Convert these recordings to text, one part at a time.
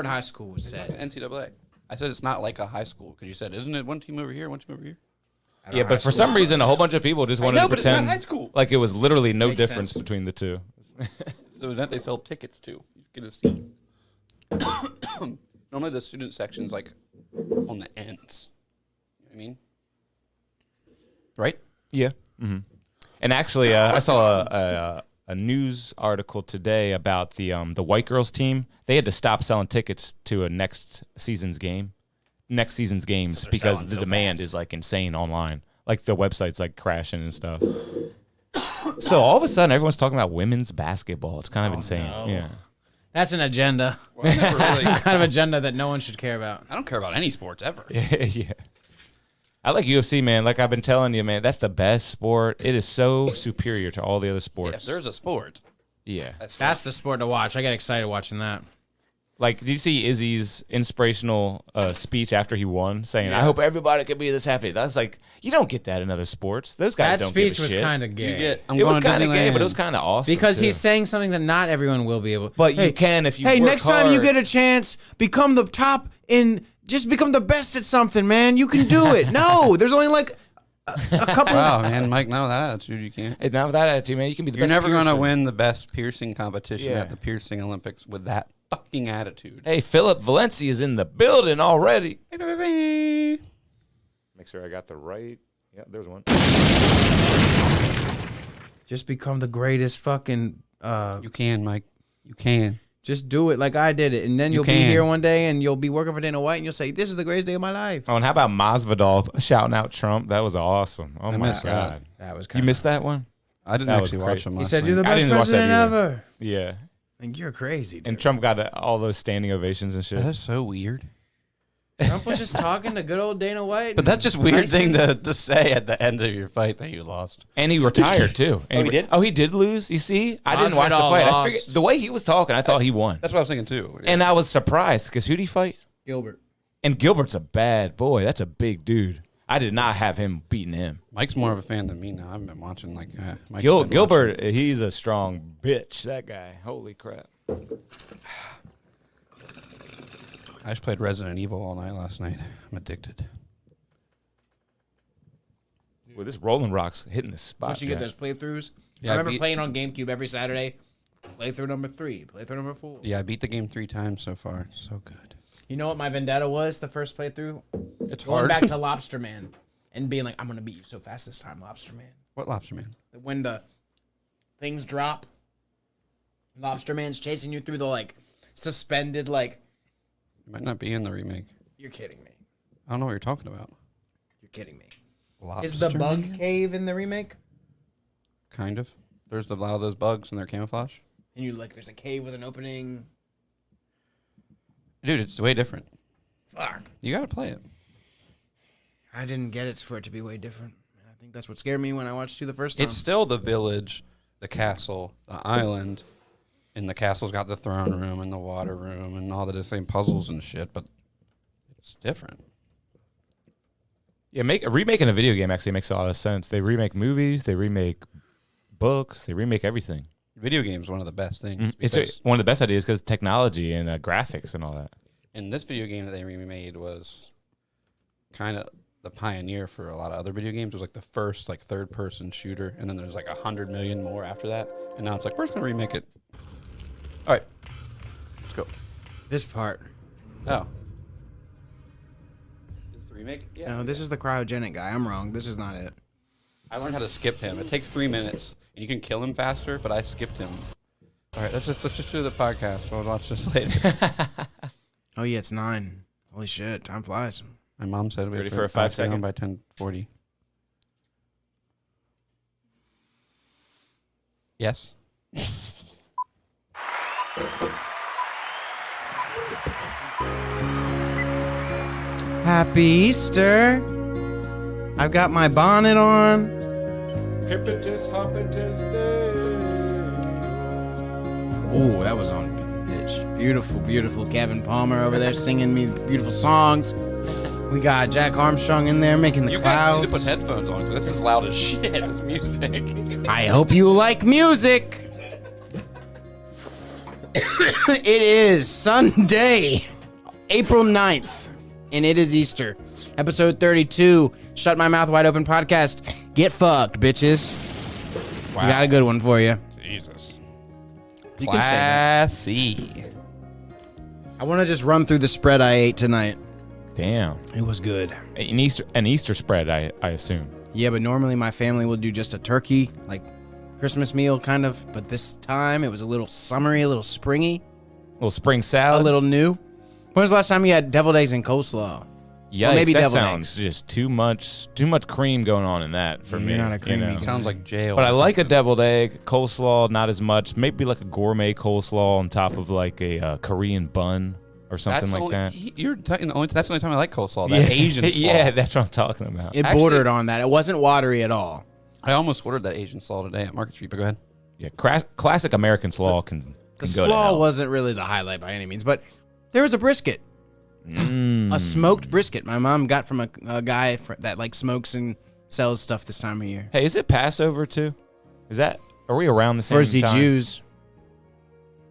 Harvard High School was said. NCAA. I said it's not like a high school because you said, isn't it one team over here, one team over here? Yeah, but for some reason, a whole bunch of people just wanted to but it's not pretend high school. like it was literally no Makes difference sense. between the two. So that they sell tickets to. You get a seat. Normally the student section's like on the ends. You know what I mean? Right? Yeah. And actually, I saw a news article today about the white girls team. They had to stop selling tickets to a next season's games because selling the so demand fast. is like insane online. Like the website's like crashing and stuff. So all of a sudden, everyone's talking about women's basketball. It's kind of insane. no. Yeah. That's an agenda. Well, I never That's really, some kind of agenda that no one should care about. I don't care about any sports ever. Yeah. I like UFC, man. Like I've been telling you, man, that's the best sport. It is so superior to all the other If sports. there's a sport, Yeah. That's the sport to watch. I get excited watching that. Like, did you see Izzy's inspirational speech after he won, saying, "I hope everybody can be this happy"? That's like, you don't get that in other sports. Those guys That don't give speech a was shit. kind of gay. you get. I'm It was going to kind of gay, but it Disneyland. was kind of awesome because too. he's saying something that not everyone will be able. But you can if you. Hey, work next time you hard. get a chance, become the top in. Just become the best at something, man. You can do it. No, there's only like a couple. Wow, man, Mike, no, that attitude you can't. Hey, not with that attitude, man. You can be the You're best. never going to piercer. win the best piercing competition Yeah. at the piercing Olympics with that fucking attitude. Hey, Philip Valencia is in the building already. Hey, baby. Make sure I got the right. Yeah, there's one. Just become the greatest fucking. You can, Mike. You can. Just do it like I did it, and then you'll be can. here one day, and you'll be working for Dana White, and you'll say, "This is the greatest day of my life." Oh, and how about Masvidal shouting out Trump? That was awesome. Oh my missed that. god, That was you kind missed that one? I didn't That was actually watch crazy. him. He last said, "You're the night. I best didn't watch that president either. ever." Yeah. Like you're crazy, dude. And Trump got all those standing ovations and shit. That's so weird. Trump was just talking to good old Dana White. But that's just a weird Tyson. thing to say at the end of your fight that you lost. And he retired too. And he did? Oh, he did lose. You see, I didn't watch the Masvidal fight. I lost. figured, the way he was talking, I thought he won. That's what I was thinking too. And I was surprised because who'd he fight? Gilbert. And Gilbert's a bad boy. That's a big dude. I did not have him beating him. Mike's more of a fan than me now. I've been watching Mike's been Gilbert, he's a strong bitch. That guy. Holy crap. I just played Resident Evil all night last night. I'm addicted. Well, this Rolling Rock's hitting the spot. Once you get Jack. those playthroughs, Yeah, I I remember beat- playing on GameCube every Saturday. Playthrough number 3, playthrough number 4. Yeah, I beat the game 3 times so far. It's so good. You know what my vendetta was the first playthrough? It's Going hard. back to Lobster Man and being like, I'm going to beat you so fast this time, Lobster Man. What Lobster Man? When the things drop, Lobster Man's chasing you through the, like, suspended, like, It might not be in the remake. you're kidding me. I don't know what you're talking about. You're kidding me. Lobster Is the bug Man? cave in the remake? Kind of. There's a lot of those bugs in their camouflage. And you, like, there's a cave with an opening. Dude, it's way different. Fuck. You got to play it. I didn't get it for it to be way different. I think that's what scared me when I watched you the first time. It's still the village, the castle, the island, and the castle's got the throne room and the water room and all the same puzzles and shit, but it's different. Yeah, remaking a video game actually makes a lot of sense. They remake movies, they remake books, they remake everything. Video games one of the best things. It's because one of the best ideas because technology and graphics and all that. in this video game that they remade was kind of the pioneer for a lot of other video games. It was like the first like third person shooter, and then there's like 100 million more after that. And now it's like we're just gonna remake it. All right, let's go. this part. Oh, is the remake? Yeah. No, this is the cryogenic guy. I'm wrong. This is not it. I learned how to skip him. It takes 3 minutes, and you can kill him faster. But I skipped him. All right, let's just do the podcast. We'll watch this later. Oh, yeah, it's 9. Holy shit, time flies. My mom said we Ready have for a 5 to be on second? by 10:40. Yes. Happy Easter. I've got my bonnet on. Hippitus, hoppitus day. Ooh, that was on pitch. Beautiful, beautiful Kevin Palmer over there singing me beautiful songs. We got Jack Armstrong in there making the You guys clouds. need to put headphones on because this is loud as shit. It's music. I hope you like music. It is Sunday, April 9th, and it is Easter. Episode 32, Shut My Mouth Wide Open podcast. Get fucked, bitches. Wow. We got a good one for you. Jesus. You can say that. Classy. I want to just run through the spread I ate tonight. Damn. It was good. An Easter spread, I assume. Yeah, but normally my family will do just a turkey, like Christmas meal kind of. But this time it was a little summery, a little springy, Little spring salad. a little new. When was the last time you had deviled eggs and coleslaw? Yikes, Well, maybe that deviled sounds just too much cream going on in that for You're me. not a creamy guy. Sounds like jail. But I like a deviled egg. Coleslaw, not as much. Maybe like a gourmet coleslaw on top of like a Korean bun or something like that. That's the only time I like coleslaw. That Asian slaw. Yeah, that's what I'm talking about. It Actually- bordered on that. It wasn't watery at all. I almost ordered that Asian slaw today at Market Street, but go ahead. Yeah, classic American slaw can The go to slaw hell. wasn't really the highlight by any means, but there was a brisket. A smoked brisket my mom got from a guy that like smokes and sells stuff this time of year. Hey, is it Passover too? Are we around the same Where's the time? Jews?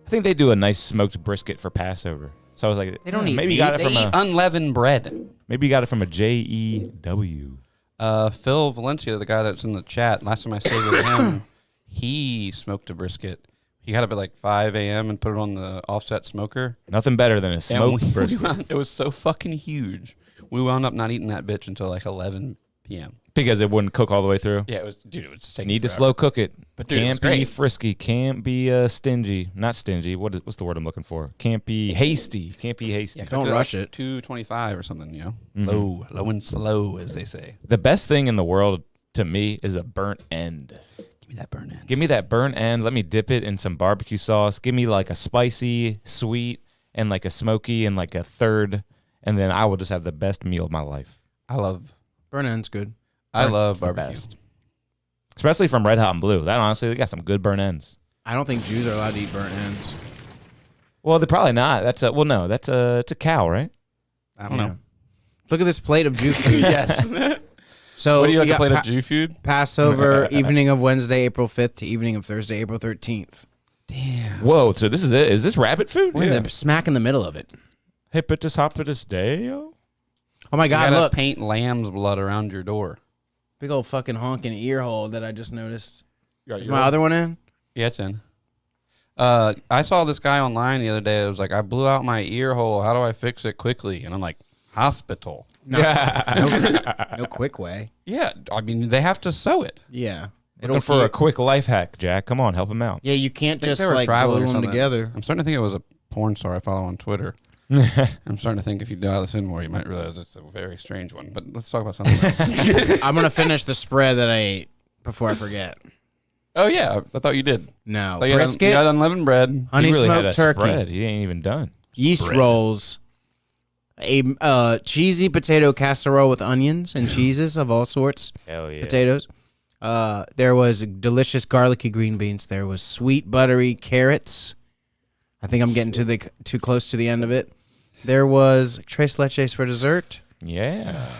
I think they do a nice smoked brisket for Passover. So I was like, They don't eat maybe meat, you got it they from eat a Unleavened bread. JEW. Phil Valencia, the guy that's in the chat, last time I stayed with him, he smoked a brisket. He got up at like 5 a.m. and put it on the offset smoker. Nothing better than a And smoked brisket. it was so fucking huge. We wound up not eating that bitch until like 11 p.m. Because it wouldn't cook all the way through. Yeah, it was, dude, it was just taking Need to forever. slow cook it. But dude, it was can't be great. frisky. Can't be stingy. Not stingy. What's the word I'm looking for? Can't be hasty. Can't be hasty. Yeah, Don't cooked rush like it. 225 or something, you know? Low and slow, as they say. The best thing in the world to me is a burnt end. Give me that burn in. Give me that burnt end. Let me dip it in some barbecue sauce. Give me like a spicy, sweet, and like a smoky and like a third. And then I will just have the best meal of my life. I love Burn end's good. barbecue. the best. Especially from Red Hot and Blue. That honestly, they got some good burnt ends. I don't think Jews are allowed to eat burnt ends. Well, they're probably not. It's a cow, right? I don't know. Look at this plate of Jew food. Yes. So What do you like got to plate of Jew food? Passover, evening of Wednesday, April 5th to evening of Thursday, April 13th. Damn. Whoa, so this is it? Is this rabbit food? We're in the smack in the middle of it. Hippitus hopitus deo? Oh my You God, gotta look. paint lamb's blood around your door. Big old fucking honking ear hole that I just noticed. Is Is my other one in? Yeah, it's in. I saw this guy online the other day. It was like, I blew out my ear hole. How do I fix it quickly? And I'm like, hospital. No quick way. Yeah, I mean, they have to sew it. Yeah. Looking for a quick life hack, Jack. Come on, help him out. Yeah, you can't think just they were like traveling glue or them something. together. I'm starting to think it was a porn star I follow on Twitter. I'm starting to think if you dial this in more, you might realize it's a very strange one. But let's talk about something else. I'm gonna finish the spread that I ate before I forget. Oh, yeah. I thought you did. No, Thought you had brisket, unleavened bread. honey He really had smoked a turkey, spread. He ain't even done. yeast rolls, a cheesy potato casserole with onions and cheeses of all sorts, Hell yeah. potatoes. There was delicious garlicky green beans. There was sweet buttery carrots. I think I'm getting too close to the end of it. There was tres leches for dessert, Yeah.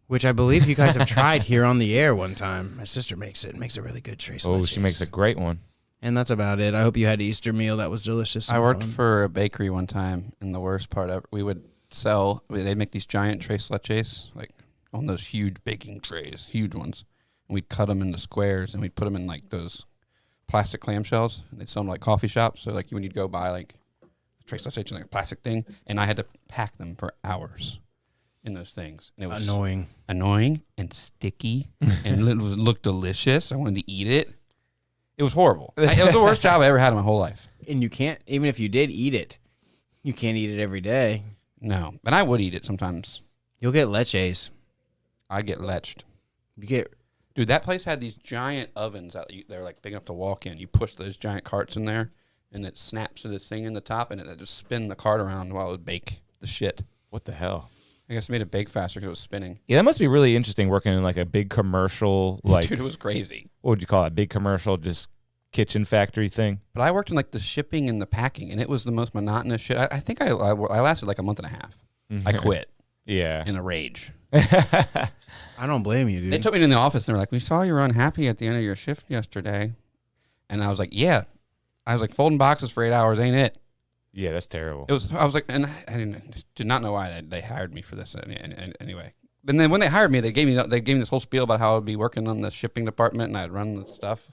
which I believe you guys have tried here on the air one time. My sister makes it. Makes a really good tres leches. Oh, she makes a great one. And that's about it. I hope you had an Easter meal. That was delicious. I and worked fun. for a bakery one time, and the worst part ever, they make these giant tres leches, like on those huge baking trays, huge ones. And we'd cut them into squares, and we'd put them in like those plastic clamshells. And they'd sell them like coffee shops. So like when you'd go buy like tres leches in like a plastic thing, and I had to pack them for hours in those things. And it was annoying and sticky, and it looked delicious. I wanted to eat it. It was horrible. It was the worst job I ever had in my whole life. And you can't, even if you did eat it, you can't eat it every day. No, and I would eat it sometimes. You'll get leches. I'd get leched. You get Dude, that place had these giant ovens that they're like big enough to walk in. You push those giant carts in there, and it snaps to this thing in the top, and it just spin the cart around while it would bake the shit. What the hell? I guess it made it bake faster because it was spinning. Yeah, that must be really interesting working in like a big commercial, like Dude, it was crazy. what would you call it? Big commercial, just kitchen factory thing. But I worked in like the shipping and the packing, and it was the most monotonous shit. I think I lasted like a month and a half. I quit Yeah. in a rage. I don't blame you, dude. They took me in the office and they were like, "We saw you were unhappy at the end of your shift yesterday," and I was like, "Yeah, I was like, folding boxes for 8 hours ain't it. Yeah, that's terrible. I was like, and I did not know why they hired me for this anyway. And then when they hired me, they gave me this whole spiel about how I'd be working on the shipping department and I'd run the stuff.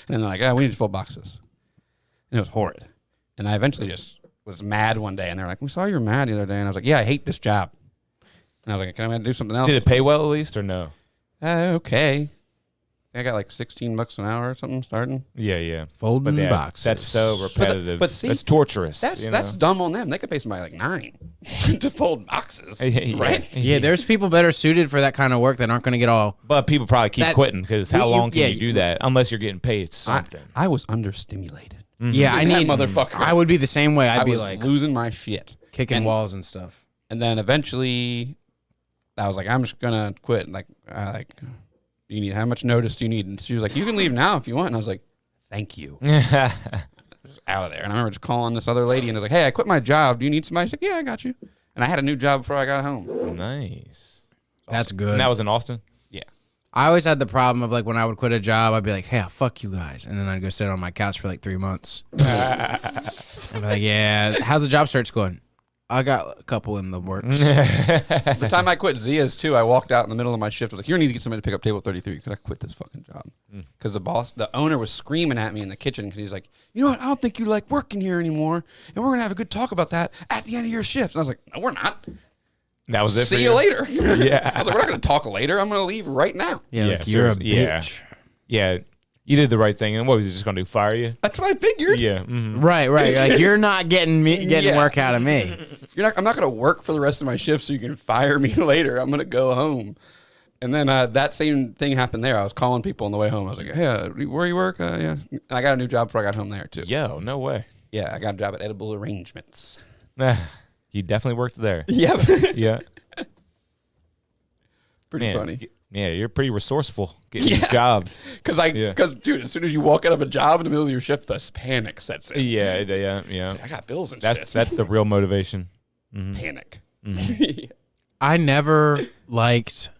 And then they're like, oh, we need to fold boxes. And it was horrid. And I eventually just was mad one day. And they're like, we saw you were mad the other day. And I was like, yeah, I hate this job. And I was like, can I do something else? Did it pay well at least or no? Okay. I got like $16 an hour or something starting. Yeah. Folding yeah, boxes. That's so repetitive. But see, that's torturous. That's dumb on them. They could pay somebody like $9 to fold boxes, Yeah. right? Yeah, there's people better suited for that kind of work that aren't going to get all. But people probably keep quitting because how long can you do that unless you're getting paid something? I was understimulated. Yeah, I That need motherfucker. I would be the same way. I'd I be was like losing my shit, kicking and- walls and stuff. and then eventually, I was like, I'm just gonna quit. Like, you need how much notice do you need? And she was like, you can leave now if you want. And I was like, thank you. Just out of there. And I remember just calling this other lady and I was like, hey, I quit my job. Do you need somebody? She's like, yeah, I got you. And I had a new job before I got home. Nice. That's good. And that was in Austin? Yeah. I always had the problem of like when I would quit a job, I'd be like, hey, fuck you guys. And then I'd go sit on my couch for like 3 months. I'd be like, yeah, how's the job search going? I got a couple in the works. The time I quit Zia's too, I walked out in the middle of my shift. I was like, you need to get somebody to pick up table 33 because I quit this fucking job. Because the owner was screaming at me in the kitchen because he's like, you know what? I don't think you like working here anymore. And we're going to have a good talk about that at the end of your shift. And I was like, no, we're not. That was it. See you later. Yeah. I was like, we're not going to talk later. I'm going to leave right now. Yeah, Yeah, like, you're a seriously. Yeah. bitch. Yeah. You did the right thing. And what was he just going to do? Fire you? That's what I figured. Yeah. Mm-hmm. Right. Like you're not getting Yeah. work out of me. I'm not going to work for the rest of my shift so you can fire me later. I'm going to go home. And then that same thing happened there. I was calling people on the way home. I was like, hey, where you work? Yeah. And I got a new job before I got home there, too. Yo, no way. Yeah, I got a job at Edible Arrangements. You definitely worked there. Yeah. Yeah. Pretty Man, funny. Yeah, you're pretty resourceful getting these Yeah. jobs. Because, dude, as soon as you walk out of a job in the middle of your shift, the panic sets in. Yeah. I got bills and That's shit. that's the real motivation. Panic. I never liked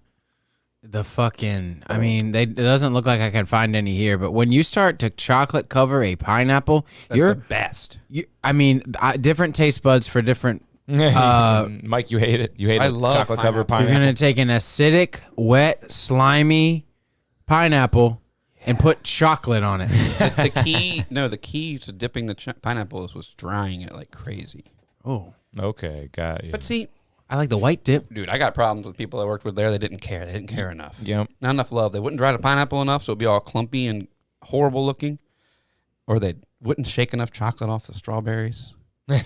the fucking. I mean, it doesn't look like I can find any here. But when you start to chocolate cover a pineapple, That's you're. the best. I mean, different taste buds for different. Mike, you hate it. You hate I it. love chocolate covered You're pineapple. gonna take an acidic, wet, slimy pineapple and put chocolate on it. The key to dipping the pineapples was drying it like crazy. Oh, Okay, got you. But see, I like the white dip. dude, I got problems with people I worked with there. They didn't care. They didn't care enough. Yep. Not enough love. They wouldn't dry the pineapple enough, so it'd be all clumpy and horrible looking. Or they wouldn't shake enough chocolate off the strawberries. And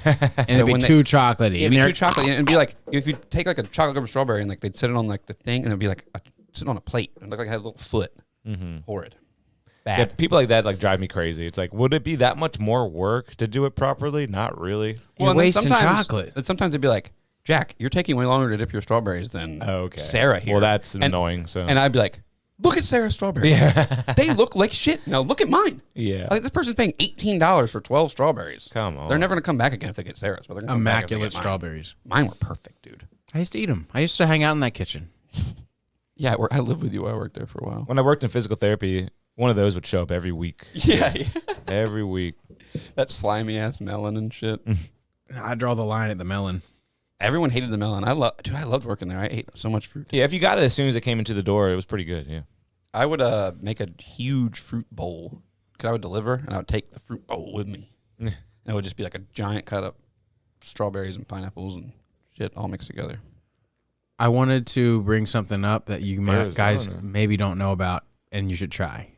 it'd be when too chocolatey. It'd And be they're- too chocolatey. And it'd be like, if you take like a chocolate covered strawberry and like they'd sit it on like the thing and it'd be like, sit on a plate. And look like it had a little foot. Horrid. Yeah, Bad. people like that like drive me crazy. It's like, would it be that much more work to do it properly? Not really. You're and then wasting chocolate. And sometimes they'd be like, Jack, you're taking way longer to dip your strawberries than Okay. Sarah here. Well, that's And- annoying. So And I'd be like, look at Sarah's strawberries. They look like shit. Now look at mine. yeah. Like this person's paying $18 for 12 strawberries. Come on. They're never gonna come back again if they get Sarah's. But they're gonna come back if they immaculate get mine. strawberries. Mine were perfect, dude. I used to eat them. I used to hang out in that kitchen. Yeah, I lived with you. I worked there for a while. When I worked in physical therapy, one of those would show up every week. Yeah, Every week. that slimy ass melon and shit. I draw the line at the melon. Everyone hated the melon. I loved working there. I ate so much fruit. Yeah, if you got it as soon as it came into the door, it was pretty good. Yeah. I would make a huge fruit bowl because I would deliver and I would take the fruit bowl with me. And it would just be like a giant cut up strawberries and pineapples and shit all mixed together. I wanted to bring something up that you might, guys Arizona. maybe don't know about, and you should try.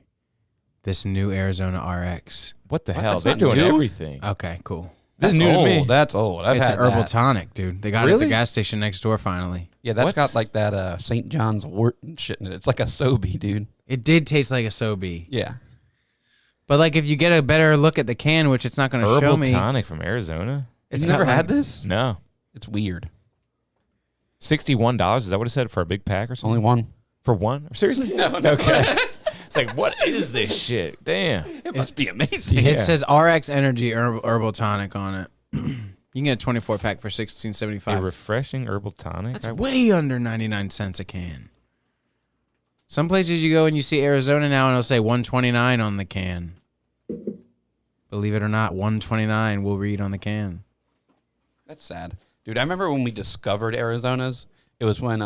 This new Arizona RX. What the What? hell? That's They're not doing new? everything. Okay, cool. This is That's new old. to me. That's old. I've It's had an herbal that. tonic, dude. They got it at Really? the gas station next door finally. Yeah, that's What? got like that St. John's wort and shit in it. It's like a Sobe, dude. It did taste like a Sobe. Yeah. But like if you get a better look at the can, which it's not going to show Herbal me. tonic from Arizona? It's You've never got, had like- this? No. It's weird. $61? Is that what it said for a big pack or something? Only one. For one? Seriously? No. Okay. It's like, what is this shit? Damn. It must be amazing. Yeah. It says RX Energy herbal tonic on it. You can get a 24 pack for A $16.75. refreshing herbal tonic? That's way under 99 cents a can. Some places you go and you see Arizona now and it'll say 129 on the can. Believe it or not, 129 will read on the can. That's sad. Dude, I remember when we discovered Arizona's. It was when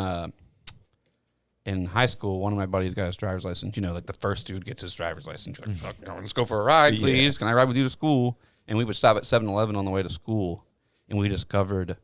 in high school, one of my buddies got his driver's license. You know, like the first dude gets his driver's license. You're like, "Fuck, no, let's go for a ride, please. Can I ride with you to school?" And we would stop at 7-Eleven on the way to school, and we discovered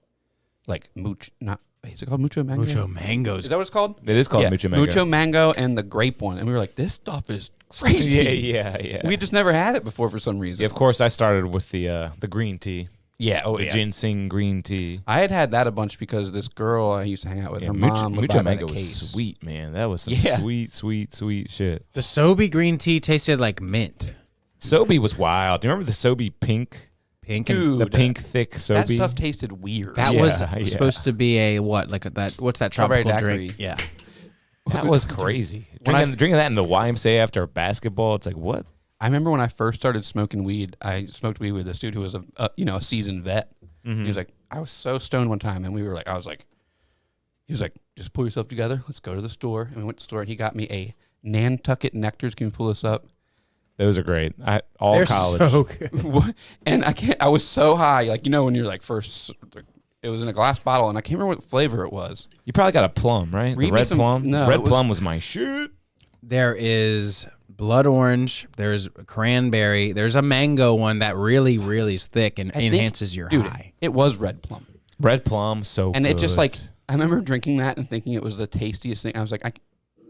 like is it called Mucho Mango? Mucho Is mangoes. that what it's called? It is called Mucho Mango. Mucho Mango and the grape one. And we were like, this stuff is crazy. Yeah. We just never had it before for some reason. Yeah, of course, I started with the green tea, Yeah. Oh, the yeah. ginseng green tea. I had that a bunch because this girl I used to hang out with, Yeah, her Mucho, mom would Mucho buy by Mango the was case. sweet, man. That was some Yeah. sweet shit. The Sobe green tea tasted like mint. Sobe was wild. Do you remember the Sobe pink? Pink and Dude, The pink thick Sobe? that stuff tasted weird. that Yeah, was yeah. supposed to be a what? Like what's that Strawberry tropical daiquiri. drink? Yeah. That was crazy. When I- Drinking that in the YMCA after basketball, it's like, what? I remember when I first started smoking weed, I smoked weed with this dude who was a seasoned vet. Mm-hmm. He was like, I was so stoned one time, and he was like, just pull yourself together. Let's go to the store. And we went to the store, and he got me a Nantucket Nectars. Can you pull this up? Those are great. All They're college. so good. What? And I was so high, like, you know, when you're like first, it was in a glass bottle, and I can't remember what flavor it was. You probably got a plum, right? Read The me red some- plum? no, Red it was- plum was my shit. There is blood orange. There's cranberry. There's a mango one that really is thick and think- enhances your Dude, high. it was red plum. Red plum, so And good. it just like, I remember drinking that and thinking it was the tastiest thing. I was like,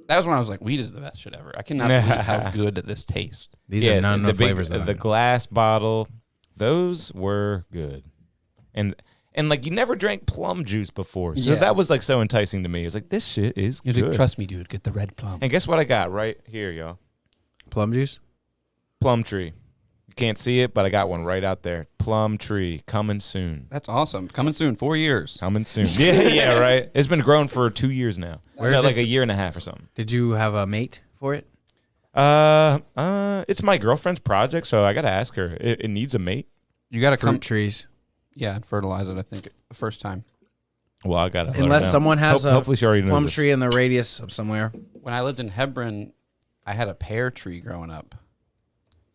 that was when I was like, weed is the best shit ever. I cannot believe how good this tastes. These are none of the flavors that I the know. glass bottle, those were good. And like you never drank plum juice before. So Yeah. that was like so enticing to me. It's like this shit is He was good. like, trust me, dude, get the red plum. And guess what I got right here, y'all? Plum juice. Plum tree. You can't see it, but I got one right out there. Plum tree coming soon. That's awesome. Coming soon, 4 years. Coming soon. yeah, right. It's been growing for 2 years now. Where's Like it? a year and a half or something. Did you have a mate for it? It's my girlfriend's project, so I gotta ask her. It needs a mate. You got to Fruit come, trees. yeah, and fertilize it, I think, the first time. Well, I gotta. let her Unless know. someone has a hopefully she already knows plum this. tree in the radius of somewhere. When I lived in Hebron, I had a pear tree growing up.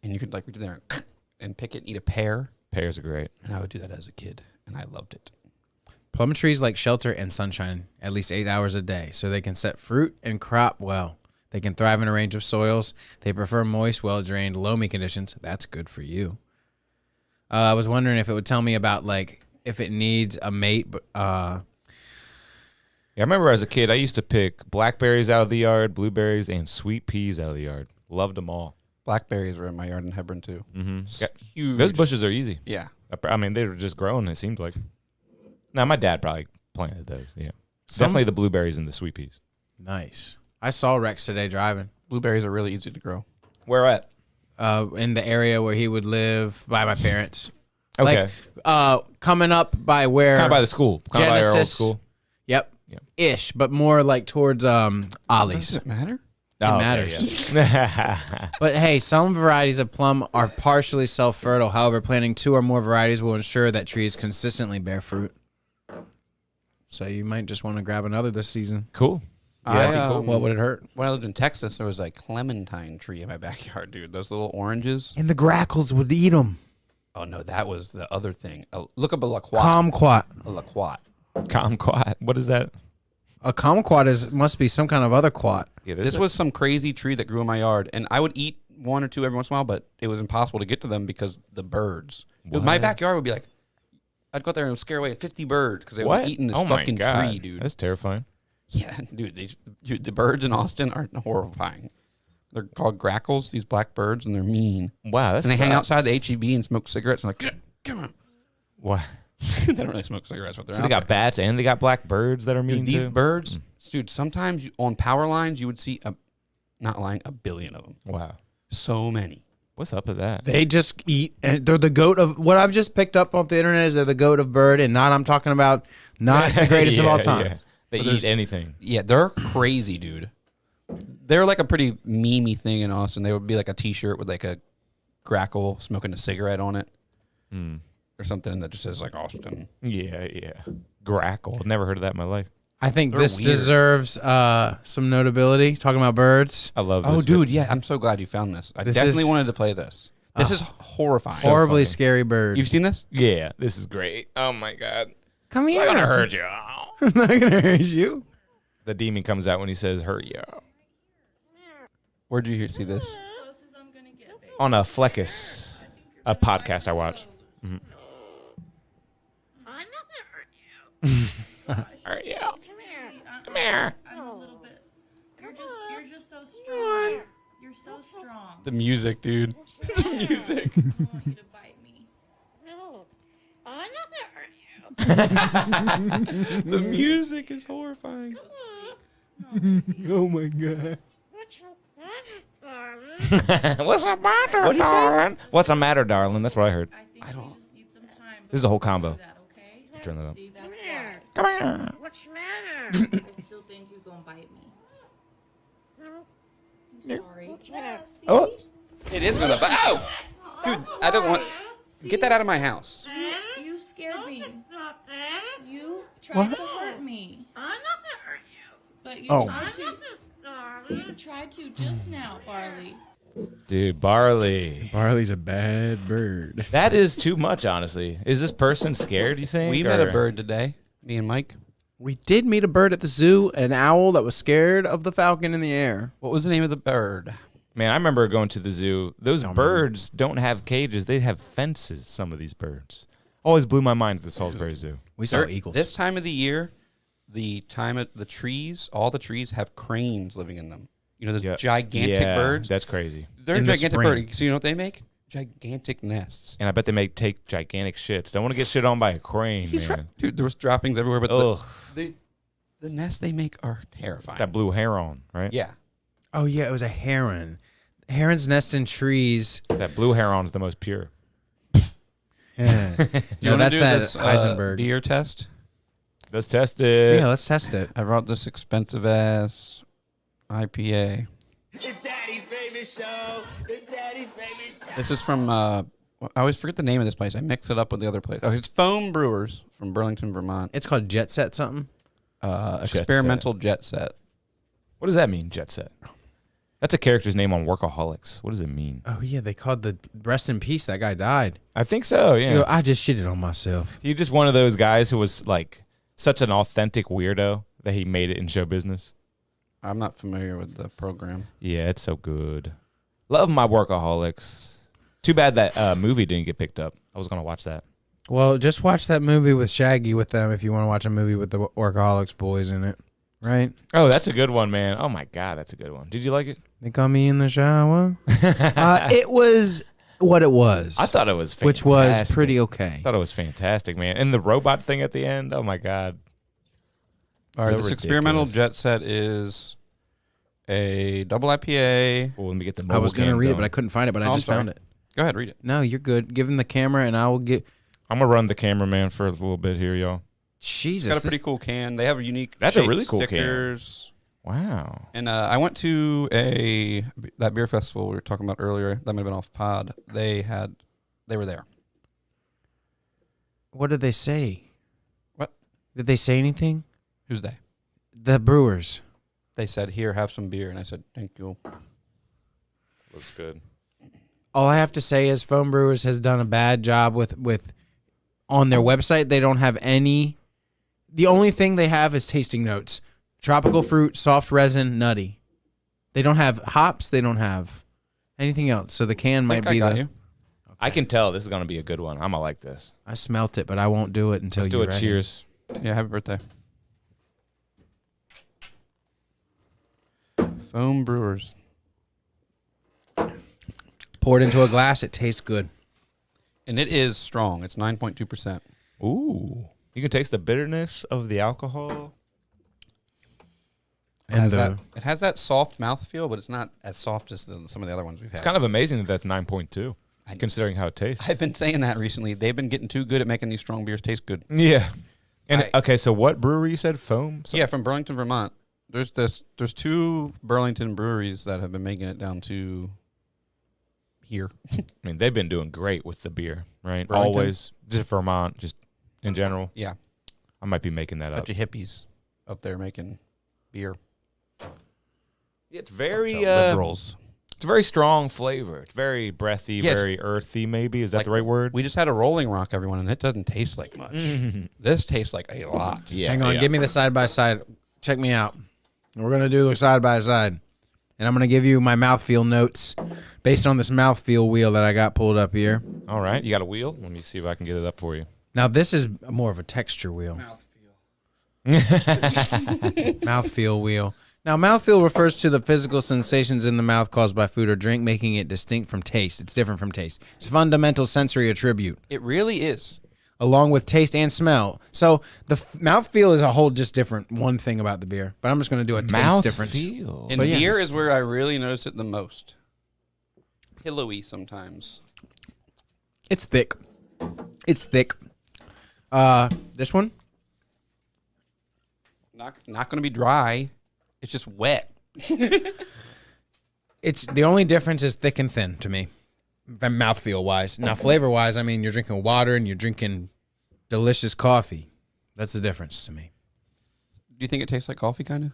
And you could like reach there and pick it and eat a pear. Pears are great. And I would do that as a kid. And I loved it. Plum trees like shelter and sunshine at least 8 hours a day, so they can set fruit and crop well. They can thrive in a range of soils. They prefer moist, well-drained, loamy conditions. That's good for you. I was wondering if it would tell me about like if it needs a mate. But Yeah, I remember as a kid, I used to pick blackberries out of the yard, blueberries, and sweet peas out of the yard. Loved them all. Blackberries were in my yard in Hebron, too. Mm-hmm. Huge. Those bushes are easy. Yeah. I mean, they were just growing. It seemed like. Now, my dad probably planted those. Yeah, Some- definitely the blueberries and the sweet peas. nice. I saw Rex today driving Blueberries are really easy to grow. Where at? in the area where he would live by my parents. Okay, Like coming up by where kind of by the school, kind of by our old Genesis. school. Yep. Yep. Ish, but more like towards Does Ollie's. it matter? Oh, matters. yeah. But hey, some varieties of plum are partially self-fertile. However, planting 2 or more varieties will ensure that trees consistently bear fruit. So you might just want to grab another this season. Cool. What would it hurt? When I lived in Texas, there was a clementine tree in my backyard, dude. Those little oranges. And the grackles would eat them. Oh, no, that was the other thing. Look up a laquat. Kumquat. A laquat. Kumquat. What is that? A kumquat must be some kind of other quat. Yeah, This was some crazy tree that grew in my yard, and I would eat 1 or 2 every once in a while, but it was impossible to get to them because the birds. My backyard would be like, I'd go out there and scare away 50 birds because they were eating this fucking tree, dude. That's terrifying. Yeah, dude, the birds in Austin are horrifying. They're called grackles, these black birds, and they're mean. Wow, that's And they hang outside the HEB and smoke cigarettes and like, come on. Wow. They don't really smoke cigarettes, but they're So out they got there. bats and they got black birds that are mean Dude, these too. birds, dude, sometimes on power lines, you would see, not lying, 1 billion of them. Wow. So many. What's up with that? They just eat, and they're the goat of what I've just picked up off the internet. Is they're the goat of bird, and not I'm talking about not the greatest of all time. Yeah. They But eat there's- anything. Yeah, they're crazy, dude. They're like a pretty memey thing in Austin. They would be like a T-shirt with like a grackle smoking a cigarette on it, or something that just says like Austin. Yeah. Grackle. Never heard of that in my life. I think They're this weird. deserves some notability. Talking about birds. I love this. Oh, dude, yeah, I'm so glad you found this. I This definitely is- wanted to play this. This is horrifying. Horribly funny. scary bird. You've seen this? Yeah, this is great. Oh my god. Come here. I'm gonna hurt you. I'm not gonna hurt you. The demon comes out when he says hurt you. Where'd you see this? On a Fleckus, a podcast I watch. I'm not gonna hurt you. Hurt you. Come here. Come here. I'm a little bit. You're just so strong. You're so strong. The music, dude. Music. I want you to bite me. No, I'm not gonna hurt you. The music is horrifying. Oh my god. What's your problem? What's the matter, What'd he say? darling? What's the matter, darling? That's what I heard. I think you just need some time. This is a whole combo. Do that, okay? Turn that up. See, that's Come why. here. Come here. What's the matter? I still think you're gonna bite me. No. I'm sorry. What's that? See? Oh, It is gonna. Ow! Dude, I don't want. Get that out of my house. You scared me. Stop it. You tried to hurt me. I'm not gonna hurt you. But you Oh. tried to. Darling. You tried to just now, Barley. dude, Barley. Barley's a bad bird. That is too much, honestly. Is this person scared, you think? We met a or- bird today. Me and Mike. We did meet a bird at the zoo, an owl that was scared of the falcon in the air. What was the name of the bird? Man, I remember going to the zoo. Those birds don't have cages. They have fences, some of these birds. Always blew my mind at the Salisbury Zoo. We saw eagles. This time of the year, the time of the trees, all the trees have cranes living in them. You know, the gigantic Yeah, birds. That's crazy. They're in the gigantic spring. birds. So you know what they make? Gigantic nests. And I bet they take gigantic shits. Don't want to get shit on by a crane, He's man. right. Dude, there was droppings everywhere, but Ugh. the nests they make are terrifying. That blue heron, right? Yeah. Oh yeah, it was a heron. Herons nest in trees. That blue heron's the most pure. Yeah. You No, wanna that's do that this Eisenberg. beer test? Let's test it. Yeah, let's test it. I brought this expensive ass IPA. It's Daddy's baby show. It's Daddy's baby show. This is from I always forget the name of this place. I mix it up with the other place. Oh, it's Foam Brewers from Burlington, Vermont. It's called Jet Set something. Experimental Jet Set. What does that mean, Jet Set? That's a character's name on Workaholics. What does it mean? Oh yeah, they called the rest in peace. That guy died. I think so, yeah. You know, I just shitted on myself. He's just one of those guys who was like such an authentic weirdo that he made it in show business. I'm not familiar with the program. Yeah, it's so good. Love my Workaholics. Too bad that movie didn't get picked up. I was going to watch that. Well, just watch that movie with Shaggy with them if you want to watch a movie with the Workaholics boys in it. Right? Oh, that's a good one, man. Oh, my God, that's a good one. Did you like it? They got me in the shower. It was what it was. I thought it was fantastic. which was pretty okay. I thought it was fantastic, man. And the robot thing at the end, oh, my God. All right, So this experimental ridiculous. Jet Set is a double IPA. Well, let me get the I was going going to to read it, but I couldn't find it, but I Oh, I'm just found sorry. it. Go ahead, read it. No, you're good. Give him the camera, and I will get. I'm going to run the cameraman for a little bit here, y'all. Jesus. It's got a pretty cool can. They have unique That's a shaped really cool can. stickers. Wow. And I went to that beer festival we were talking about earlier. That might have been off pod. They were there. What did they say? What? Did they say anything? Who's they? The Brewers. They said, "Here, have some beer," and I said, "Thank you." Looks good. All I have to say is Foam Brewers has done a bad job with on their website. They don't have any. The only thing they have is tasting notes: tropical fruit, soft resin, nutty. They don't have hops. They don't have anything else. So the can might I be got the. you. I can tell this is going to be a good one. I'm going to like this. I smelt it, but I won't do it until Let's do you're it. ready. Cheers. Yeah, happy birthday. Foam Brewers. Pour it into a glass. It tastes good. And it is strong. It's 9.2%. Ooh. You can taste the bitterness of the alcohol. It has, And it has that soft mouthfeel, but it's not as soft as some of the other ones we've had. It's kind of amazing that that's 9.2, considering how it tastes. I've been saying that recently. They've been getting too good at making these strong beers taste good. Yeah. And I- okay, so what brewery you said? Foam? Yeah, from Burlington, Vermont. There's two Burlington breweries that have been making it down to here. I mean, they've been doing great with the beer, right? Burlington? Always. Just Vermont, just in general. Yeah, I might be making that up. bunch of hippies up there making beer. It's very Bunch of liberals. It's a very strong flavor. It's very breathy, Yeah, it's very earthy. Maybe is that like the right word? We just had a Rolling Rock, everyone, and it doesn't taste like much. This tastes like a lot. Yeah. Hang on, give me the side by side. Check me out. We're gonna do the side by side, and I'm gonna give you my mouthfeel notes based on this mouthfeel wheel that I got pulled up here. All right, you got a wheel. Let me see if I can get it up for you. Now this is more of a texture wheel. Mouthfeel wheel. Now, mouthfeel refers to the physical sensations in the mouth caused by food or drink, making it distinct from taste. It's different from taste. It's a fundamental sensory attribute, It really is. along with taste and smell. So the mouthfeel is a whole just different one thing about the beer. But I'm just going to do a taste difference. Mouthfeel. And But yeah. beer is where I really notice it the most. Pillowy sometimes. It's thick. It's thick. This one? Not going to be dry. It's just wet. It's the only difference is thick and thin to me, mouthfeel wise. Now, flavor wise, I mean, you're drinking water and you're drinking delicious coffee. That's the difference to me. Do you think it tastes like coffee, kind of?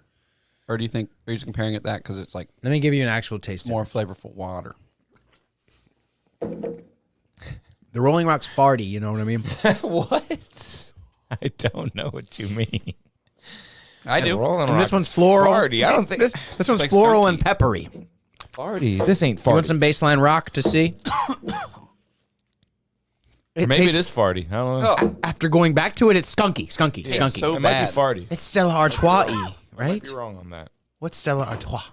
Or do you think, are you just comparing it that because it's like Let me give you an actual taste. more flavorful water? The Rolling Rock's farty, you know what I mean? What? I don't know what you mean. I do. Rolling And this Rock's one's floral. farty. I don't think This one's like floral skunky. and peppery. farty. This ain't You want farty. some baseline rock to see? It Maybe tastes- it is farty. I don't know. Oh, After going back to it, it's skunky. Skunky. it's Skunky. so it might bad. be farty. It's Stella Artois, Might right? be wrong on that. What's Stella Artois?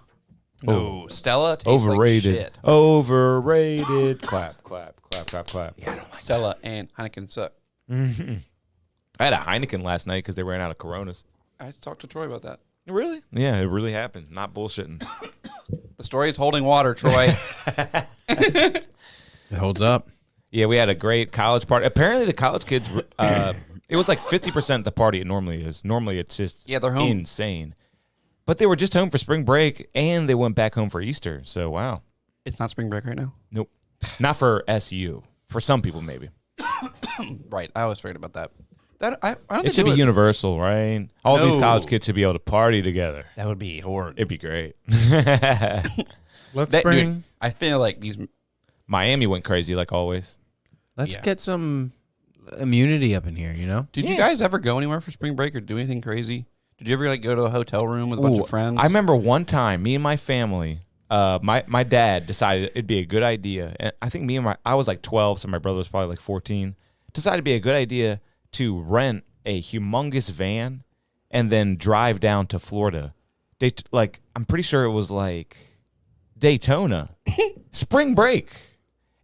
No, Stella tastes Overrated. like shit. Overrated. Clap, clap, clap, clap, clap. Yeah, I don't like Stella and Heineken suck. I had a Heineken last night because they ran out of Coronas. I talked to Troy about that. Really? Yeah, it really happened. Not bullshitting. The story is holding water, Troy. it holds up. Yeah, we had a great college party. Apparently, the college kids, it was like 50% the party it normally is. Normally, it's just Yeah, they're home. insane. But they were just home for spring break, and they went back home for Easter. So, wow. It's not spring break right now. Nope. Not for SU. For some people, maybe. Right. I was afraid about that. That I don't It think should be universal, right? All these No. college kids should be able to party together. That would be horrid. It'd be great. Let's That- bring. dude, I feel like these. Miami went crazy like always. Let's Yeah. get some immunity up in here. You know. Did you guys ever go anywhere for spring break or do anything crazy? Did you ever like go to a hotel room with a bunch Ooh, of friends? I remember one time, me and my family, my dad decided it'd be a good idea. And I think I was like 12, so my brother was probably like 14. Decided it'd be a good idea to rent a humongous van and then drive down to Florida. I'm pretty sure it was like Daytona, spring break.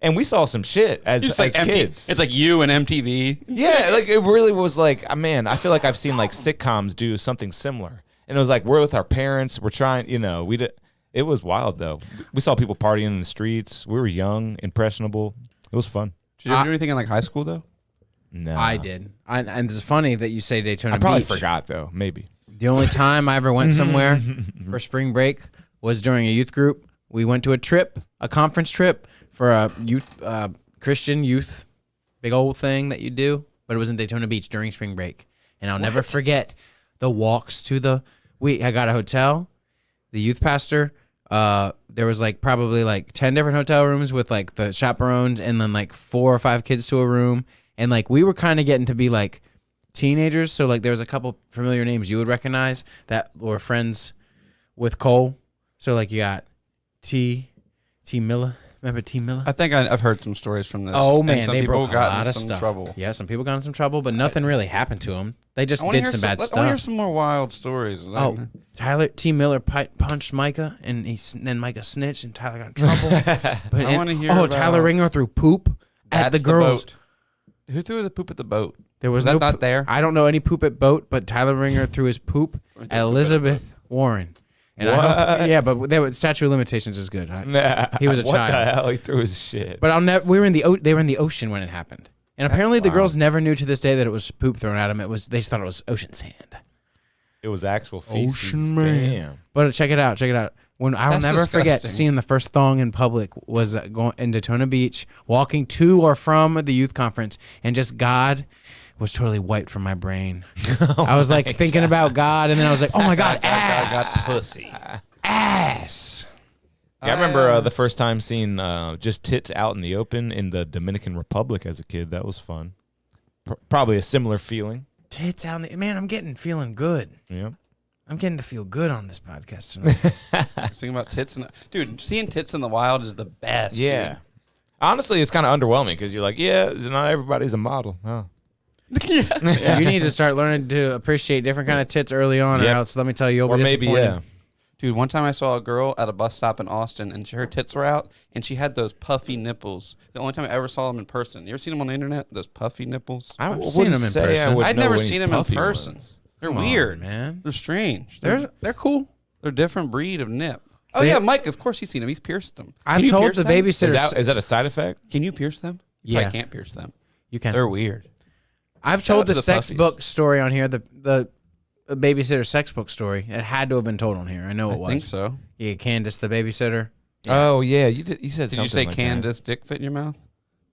And we saw some shit as It's like kids. It's like you and MTV. Yeah, like it really was like, man, I feel like I've seen like sitcoms do something similar. And it was like we're with our parents, we're trying, it was wild though. We saw people partying in the streets. We were young, impressionable. It was fun. Did you ever do anything in like high school though? No. I did. And it's funny that you say Daytona I probably Beach. forgot though, maybe. The only time I ever went somewhere for spring break was during a youth group. We went to a conference trip for a youth, Christian youth, big old thing that you do. But it was in Daytona Beach during spring break, and I'll never forget the walks to I got a hotel. The youth pastor. There was like probably like 10 different hotel rooms with like the chaperones, and then like 4 or 5 kids to a room, and like we were kind of getting to be like teenagers, so like there was a couple familiar names you would recognize that were friends with Cole. So like you got T Miller. Remember T Miller? I think I've heard some stories from this. Oh and man, some they people broke a got lot in of some stuff. trouble. Yeah, some people got in some trouble, but nothing really happened to them. They just I wanna did hear some bad I want to hear stuff. some more wild stories. Oh, Tyler T Miller punched Micah, and then Micah snitched, and Tyler got in trouble. But I wanna hear Oh, about- Tyler Ringer threw poop at the girls. boat. Who threw the poop at the boat? There was that no not poop- there? I don't know any poop at boat, but Tyler Ringer threw his poop at Elizabeth Warren. And I hope, yeah, but there was statute of limitations is good. He was a what child. the hell? He threw his shit. But we were in they were in the ocean when it happened, and apparently the girls never knew to this day that it was poop thrown at them. They just thought it was ocean sand. It was actual feces. Ocean man. Damn. But check it out. When I'll That's never forget disgusting. seeing the first thong in public was going in Daytona Beach, walking to or from the youth conference, and just God was totally wiped from my brain. I was like thinking about God, and then I was like, oh my God, I got ass, pussy. ass. Yeah, I remember the first time seeing just tits out in the open in the Dominican Republic as a kid. That was fun. Probably a similar feeling. Tits out. Man, I'm feeling good. Yeah. I'm getting to feel good on this podcast tonight. I was thinking about tits. Dude, seeing tits in the wild is the best. Yeah. Dude. Honestly, it's kind of underwhelming because you're like, yeah, not everybody's a model. Huh? You need to start learning to appreciate different kind of tits early on, or Yep. else let me tell you, you'll Or be maybe, disappointed. yeah. Dude, one time I saw a girl at a bus stop in Austin, and her tits were out, and she had those puffy nipples. The only time I ever saw them in person. You ever seen them on the internet? Those puffy nipples? I've wouldn't seen them in say I person. would I'd know never any seen them in puffy person. ones. They're Come on, weird, man. They're strange. They're cool. They're a different breed of nip. Oh They- yeah, Mike. Of course he's seen them. He's pierced them. I've Can you told pierce the them? babysitter. Is that a side effect? Can you pierce them? Yeah. I can't pierce them. You can. They're weird. I've Shout out told to the the sex puppies. book story on here. The babysitter sex book story. It had to have been told on here. I know it I was. think so. Yeah, Candace, the babysitter. Oh, yeah. You said Did something you say like Candace dick fit in your mouth?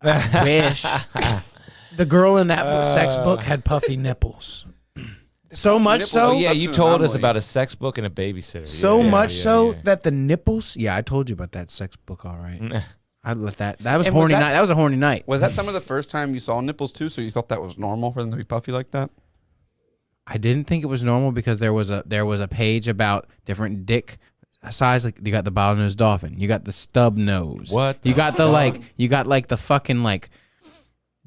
Wish. The girl in that sex book had puffy nipples. So much nipples so. Oh, yeah, Such you an told us anomaly. about a sex book and a babysitter. So Yeah, much yeah, so yeah. that the nipples. Yeah, I told you about that sex book. All right. I let that. That was And was horny that- night. That was a horny night. Was that some of the first time you saw nipples too? So you thought that was normal for them to be puffy like that? I didn't think it was normal because there was a page about different dick size. Like you got the bottlenose dolphin, you got the stub nose. What You got the fucking like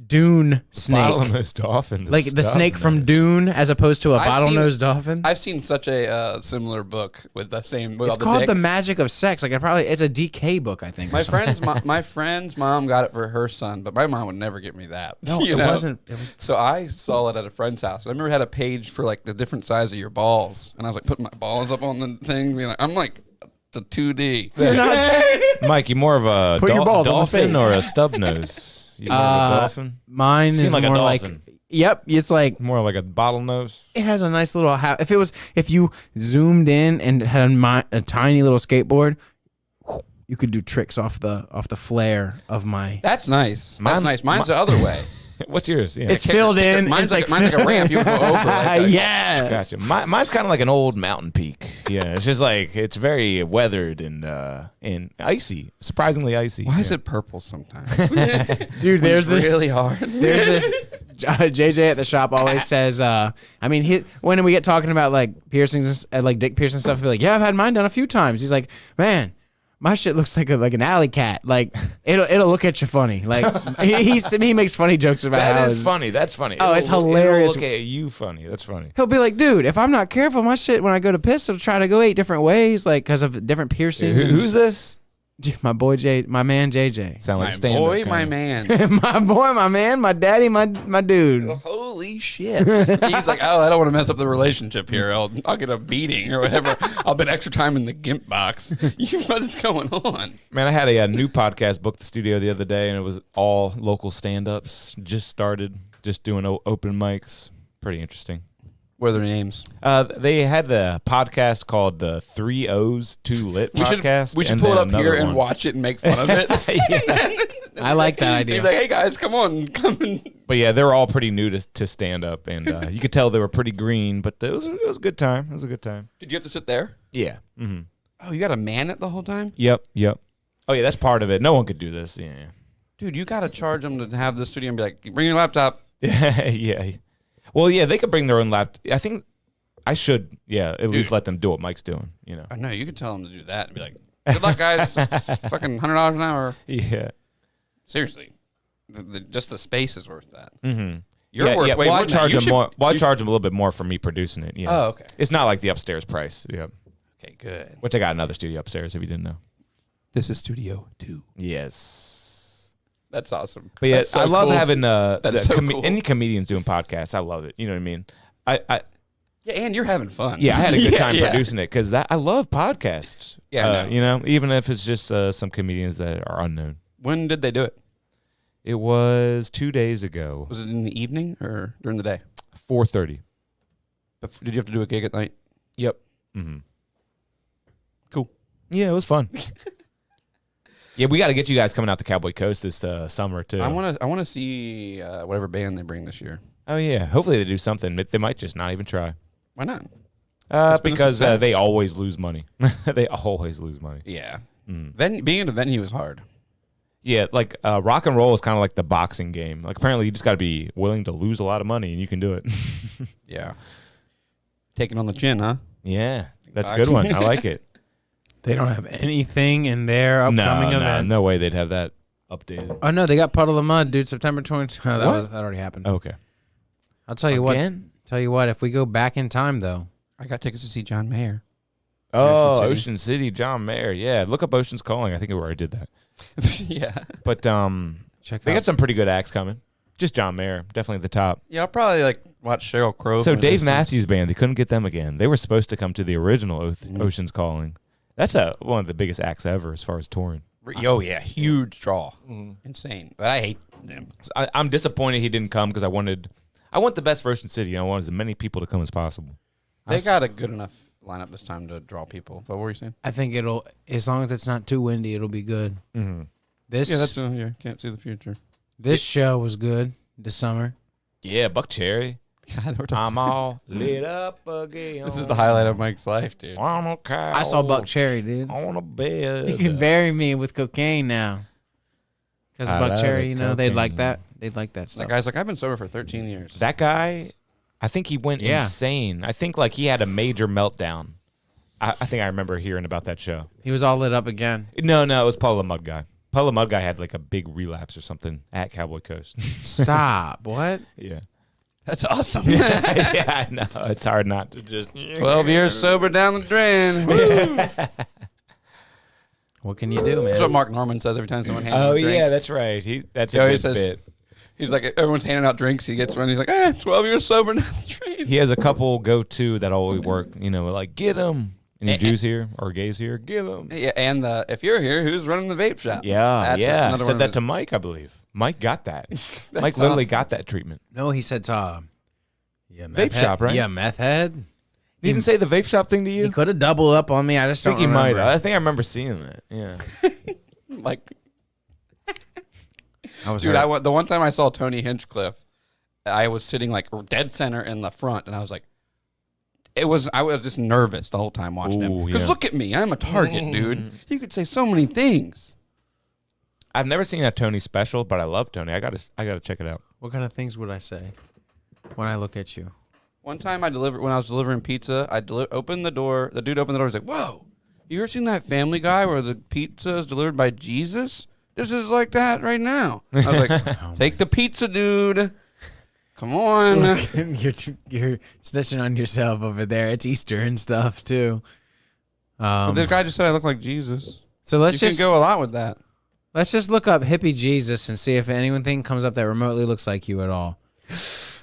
dune snake, Bottlenose dolphin. like the snake from Dune, as opposed to a I've seen- bottlenose dolphin. I've seen such a similar book with the same. With It's all called The dicks. Magic of Sex. Like it's a DK book, I think. or My something. my friend's mom got it for her son, but my mom would never get me that. No, you it know? wasn't. It was, So I saw it at a friend's house. And I remember it had a page for like the different size of your balls, and I was like putting my balls up on the thing, being like, I'm like the 2D. Mike, you more of a Put your balls on the dolphin face. or a stub nose? You more of a dolphin? mine Seemed is like a more dolphin. like. Yep, it's like More like a bottlenose? it has a nice little. If you zoomed in and had a tiny little skateboard, you could do tricks off the flare of my. That's nice. Mine- That's nice. Mine's the other way. What's yours? Yeah. It's filled in. Mine's it's like a ramp. You would go over. Like that. Yes. Gotcha. Mine's kind of like an old mountain peak. Yeah, it's just like it's very weathered and icy, surprisingly icy. Why is Yeah. it purple sometimes? Dude, there's It's this. really hard. There's this. JJ at the shop always says, when we get talking about like piercings, like dick piercing stuff, he'll be like, yeah, I've had mine done a few times. He's like, man, my shit looks like an alley cat. Like it'll look at you funny. Like he makes funny jokes about That how is his- funny. That's funny. Oh, it's It'll hilarious. look at you funny. That's funny. He'll be like, dude, if I'm not careful, my shit when I go to piss, it'll try to go 8 different ways, like because of different piercings. and Who's this? my boy my man JJ, Sound like My stand boy, my man. my boy, my man, my daddy, my dude. Holy shit. He's like, oh, I don't want to mess up the relationship here. I'll get a beating or whatever. I'll bet extra time in the GIMP box. What is going on? Man, I had a new podcast booked at the studio the other day, and it was all local stand-ups. Just started, just doing open mics. Pretty interesting. What are their names? They had the podcast called the 3 O's 2 Lit podcast. We should and pull it then up here another and one. watch it and make fun of it. I like that He's idea. like, hey guys, come on, come in. But yeah, they were all pretty new to stand up, and you could tell they were pretty green. But it was a good time. It was a good time. Did you have to sit there? Yeah. Mm-hmm. Oh, you got to man it the whole time? Yep. Oh yeah, that's part of it. No one could do this. Yeah. Dude, you got to charge them to have the studio and be like, bring your laptop. Yeah. Well, yeah, they could bring their own laptop. I think I should. Yeah, at least let them do what Mike's doing. You know. I know, you could tell them to do that and be like, good luck, guys. It's fucking $100 an hour. Yeah. Seriously. Just the space is worth that. Mm-hmm. Your work, yeah. wait, Well, I more than that. charge You them should- more. Well, I you charge them a little bit more for me producing it. Yeah. Oh, okay. It's not like the upstairs price. Yeah. Okay, good. Which I got another studio upstairs. If you didn't know. This is Studio 2. Yes. That's awesome. But yeah, That's so I love cool. having That's so cool. any comedians doing podcasts. I love it. You know what I mean? I Yeah, and you're having fun. yeah, I had a good Yeah, time yeah. producing it because I love podcasts. Yeah, I know. You know, even if it's just some comedians that are unknown. When did they do it? It was 2 days ago, Was it in the evening or during the day? 4:30. Did you have to do a gig at night? Yep. Mm-hmm. Cool. Yeah, it was fun. Yeah, we got to get you guys coming out to Cowboy Coast this summer too. I want to see whatever band they bring this year. Oh yeah, hopefully they do something. They might just not even try. Why not? It's been a Because success. they always lose money. They always lose money. Yeah. Being in a venue is hard. Yeah, like rock and roll is kind of like the boxing game. Like apparently you just got to be willing to lose a lot of money and you can do it. Yeah. Taking on the chin, huh? Yeah, that's a good one. I like it. They don't have anything in their upcoming events. No way they'd have that updated. Oh no, they got Puddle of Mud, dude. September 20th. Oh, that already happened. Okay. I'll tell you Again? what. Tell you what. If we go back in time, though, I got tickets to see John Mayer. Oh, Ocean Ocean City, John Mayer. Yeah, look up Ocean's Calling. I think I already did that. Yeah. But check they out. got some pretty good acts coming. Just John Mayer, definitely at the top. Yeah, I'll probably like watch Sheryl Crow. So from a Dave distance. Matthews Band, they couldn't get them again. They were supposed to come to the original Ocean's Calling. That's one of the biggest acts ever as far as touring. Oh yeah, huge draw, insane. But I hate them. So I'm disappointed he didn't come because I want the best for Ocean City. I want as many people to come as possible. They got a good enough lineup this time to draw people. But what were you saying? I think it'll, as long as it's not too windy, it'll be good. Mm-hmm. This Yeah, that's yeah. Can't see the future. this show was good this summer. Yeah, Buck Cherry. God, we're talking. I'm all lit up again. This is the highlight of Mike's life, dude. On a couch, I saw Buck Cherry, dude. on a bed. You can bury me with cocaine now. Because I Buck love Cherry, it, you know, they'd like cocaine. that. They'd like that stuff. That guy's like, I've been sober for 13 years. That guy, I think he went Yeah. insane. I think like he had a major meltdown. I think I remember hearing about that show. He was all lit up again. No, it was Paul the Mud Guy. Paul the Mud Guy had like a big relapse or something at Cowboy Coast. Stop. What? Yeah. That's awesome. Yeah, I know. It's hard not to just 12 years sober down the drain. What can you do, man? That's what Mark Norman says every time someone hands him Oh a drink. yeah, that's right. That's He a always good says- bit. He's like, everyone's handing out drinks. He gets one. He's like, 12 years sober down the drain. He has a couple go-to that always work. You know, like get them. Any Jews here or gays here? Get them. Yeah, and if you're here, who's running the vape shop? Yeah, That's yeah. I another one said of that his- to Mike, I believe. Mike got that. Mike literally awesome. got that treatment. No, he said, yeah, Vape shop, right? Yeah, meth head. He didn't say the vape shop thing to you? He could have doubled up on me. I just I don't think he might. remember. I think I remember seeing that. Yeah. Like, I was dude, hurt. the one time I saw Tony Hinchcliffe, I was sitting like dead center in the front, and I was like, I was just nervous the whole time watching him. Ooh, Because yeah. look at me, I'm a target, dude. You could say so many things. I've never seen a Tony special, but I love Tony. I gotta check it out. What kind of things would I say when I look at you? One time when I was delivering pizza, I opened the door. The dude opened the door. He's like, "Whoa, you ever seen that Family Guy where the pizza is delivered by Jesus? This is like that right now." I was like, "Take the pizza, dude. Come on." you're snitching on yourself over there. It's Easter and stuff too. But this guy just said I look like Jesus. So let's You just can go a lot with that. let's just look up hippie Jesus and see if anything comes up that remotely looks like you at all.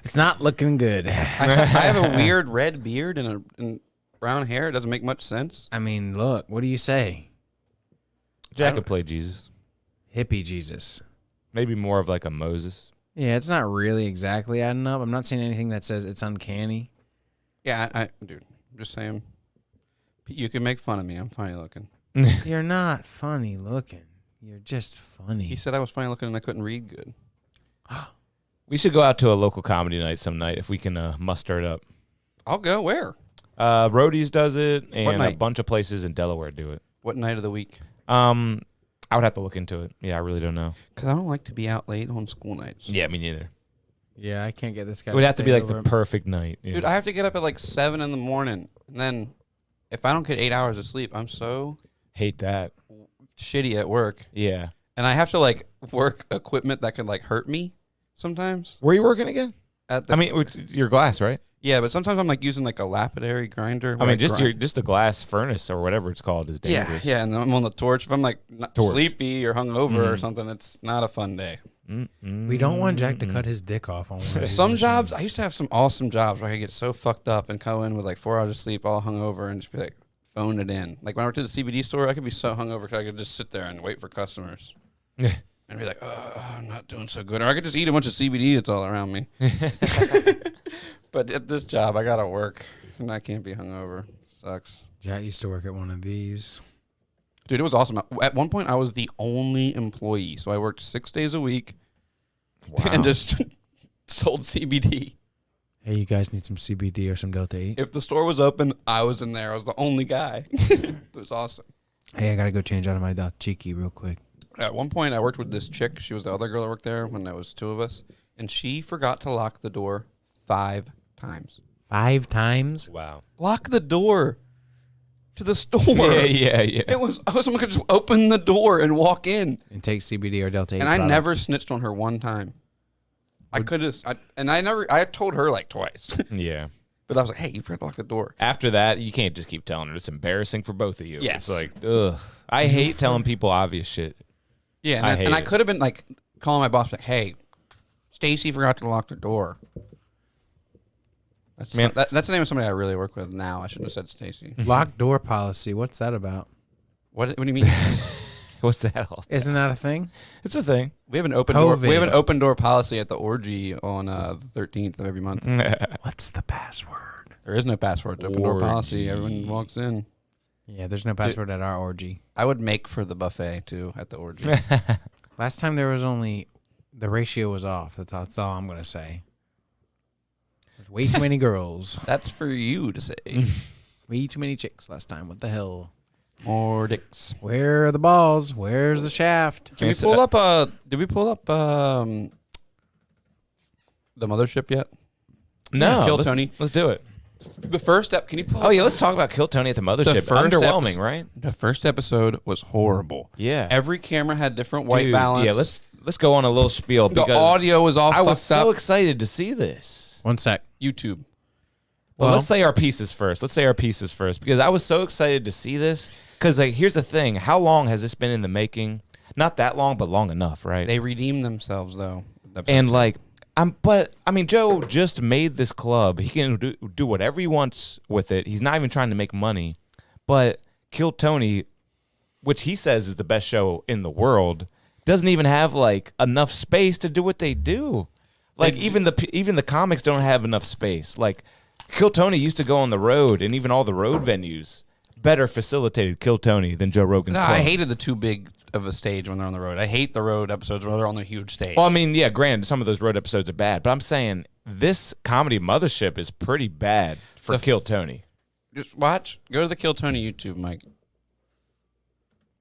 It's not looking good. I have a weird red beard and brown hair. It doesn't make much sense. I mean, look. What do you say, Jack could play Jesus. hippie Jesus? Maybe more of like a Moses. Yeah, it's not really exactly adding up. I'm not seeing anything that says it's uncanny. Yeah, dude, I'm just saying. You can make fun of me. I'm funny looking. You're not funny looking. You're just funny. He said I was funny looking and I couldn't read good. We should go out to a local comedy night some night if we can muster it up. I'll go. Where? Roadies does it, and a night? bunch of places in Delaware do it. What night of the week? I would have to look into it. Yeah, I really don't know. Because I don't like to be out late on school nights. Yeah, me neither. Yeah, I can't get this guy. It would have to be stay like the over. perfect night. Yeah. Dude, I have to get up at like 7 in the morning. And then if I don't get 8 hours of sleep, I'm so hate that. shitty at work. Yeah. And I have to like work equipment that can like hurt me sometimes. Where are you working again? At the, I mean, with your glass, right? yeah, but sometimes I'm like using like a lapidary grinder. I where mean, just grind- just the glass furnace or whatever it's called is Yeah, dangerous. yeah, and I'm on the torch. If I'm like not Torch. sleepy or hungover or something, it's not a fun day. We don't want Jack to cut his dick off on one of these Some machines. jobs, I used to have some awesome jobs where I could get so fucked up and come in with like 4 hours of sleep, all hungover, and just be like, phone it in. Like when I worked at the CBD store, I could be so hungover because I could just sit there and wait for customers Yeah. and be like, oh, I'm not doing so good. Or I could just eat a bunch of CBD that's all around me. But at this job, I got to work and I can't be hungover. Sucks. Jack used to work at one of these. Dude, it was awesome. At one point, I was the only employee. So I worked 6 days a week and just sold CBD. Hey, you guys need some CBD or some Delta 8? If the store was open, I was in there. I was the only guy. It was awesome. Hey, I gotta go change out of my dachiki real quick. At one point, I worked with this chick. She was the other girl that worked there when there was two of us, and she forgot to lock the door 5 times. 5 times? Wow. Lock the door to the store. Yeah. It was someone could just open the door and walk in, And take CBD or Delta 8 and I product. never snitched on her one time. I could have, I told her like twice, Yeah. but I was like, "Hey, you forgot to lock the door." After that, you can't just keep telling her. It's embarrassing for both of you. Yes. It's like, ugh. I hate telling people obvious shit. Yeah, and I I, hate and I it. could have been like calling my boss, like, "Hey, Stacy forgot to lock the door." That's Man. that's the name of somebody I really work with now. I shouldn't have said Stacy. Locked door policy. What's that about? What do you mean? What's that all? Isn't that a thing? It's a thing. We have an open door. We have an COVID. open door policy at the orgy on the 13th of every month. What's the password? There is no password. It's open door policy. Orgy. Everyone walks in. Yeah, there's no password at our orgy. I would make for the buffet too at the orgy. Last time there was only the ratio was off. That's all I'm gonna say. There's way too many girls. That's for you to say. Way too many chicks last time. What the hell? More dicks. Where are the balls? Where's the shaft? Can we pull up? Did we pull up the mothership yet? No. Kill let's, Tony. Let's do it. The first step. Can you pull? Oh, yeah. Let's talk about Kill Tony at the mothership. first Underwhelming, episode- right? The first episode was horrible. Yeah. Every camera had different white Dude, balance. Yeah, let's go on a little spiel The because audio was all I was fucked so up. excited to see this. One sec. YouTube. Well, Well- let's say our pieces first. Because I was so excited to see this. Because like, here's the thing: how long has this been in the making? Not that long, but long enough, right? They redeemed themselves though. And like, but I mean, Joe just made this club. He can do whatever he wants with it. He's not even trying to make money. But Kill Tony, which he says is the best show in the world, doesn't even have like enough space to do what they do. Like even the comics don't have enough space. Like Kill Tony used to go on the road, and even all the road venues better facilitated Kill Tony than Joe Rogan's No, club. I hated the too big of a stage when they're on the road. I hate the road episodes where they're on the huge stage. Well, I mean, yeah, granted, some of those road episodes are bad, but I'm saying this comedy mothership is pretty bad for Kill Tony. Just watch. Go to the Kill Tony YouTube, Mike.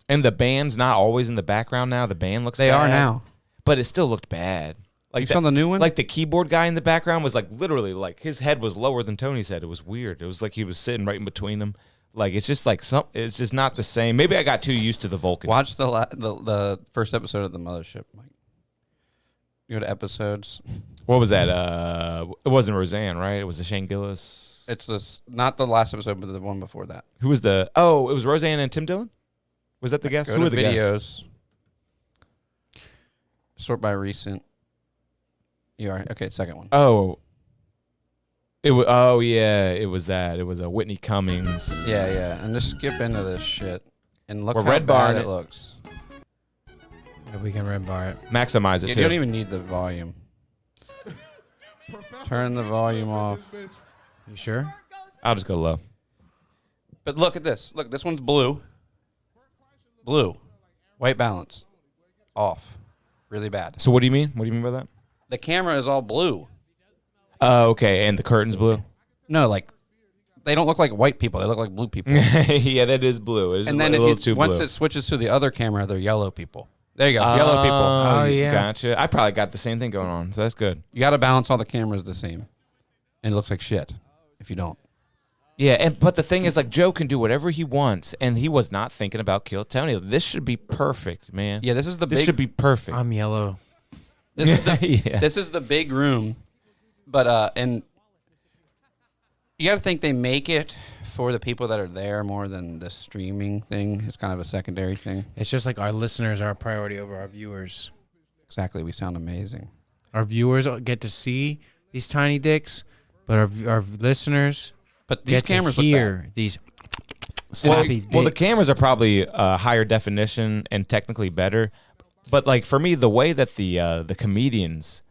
And the band's not always in the background now. The band looks They bad, are now. but it still looked bad. Like You saw the new one? Like the keyboard guy in the background was like literally like his head was lower than Tony's head. It was weird. It was like he was sitting right in between them. Like it's just like it's just not the same. Maybe I got too used to the Vulcan. Watch the first episode of the mothership, Mike. You go to episodes. What was that? It wasn't Roseanne, right? It was the Shane Gillis. It's this not the last episode, but the one before that. Who was the? Oh, it was Roseanne and Tim Dillon. Was that the guest? Go Who to were the videos. guests? Sort by recent. You are okay. Second one. Oh. It was. Oh yeah, it was that. It was a Whitney Cummings. Yeah, and just skip into this shit and look Well, how Red bad Barn- it looks. We can red bar it. Maximize it You too. don't even need the volume. Turn the volume off. You sure? I'll just go low. But look at this. Look, this one's blue. Blue. White balance. Off. Really bad. So what do you mean? What do you mean by that? The camera is all blue. Oh, okay. And the curtains blue. No, like they don't look like white people. They look like blue people. Yeah, that is blue. It's And then a if little you too once blue. it switches to the other camera, they're yellow people. There you go. Yellow people. Oh, yeah. Gotcha. I probably got the same thing going on, so that's good. You got to balance all the cameras the same. And it looks like shit if you don't. Yeah, but the thing is, like, Joe can do whatever he wants, and he was not thinking about Kill Tony. This should be perfect, man. Yeah, this is the This big should be perfect. I'm yellow. this is the Yeah. this is the big room. But and you got to think they make it for the people that are there more than the streaming thing. It's kind of a secondary thing. It's just like our listeners are a priority over our viewers. Exactly. We sound amazing. Our viewers get to see these tiny dicks, but our listeners But these get cameras to look bad. hear these snappy dicks. Well, the cameras are probably higher definition and technically better, but like for me, the way that the comedians,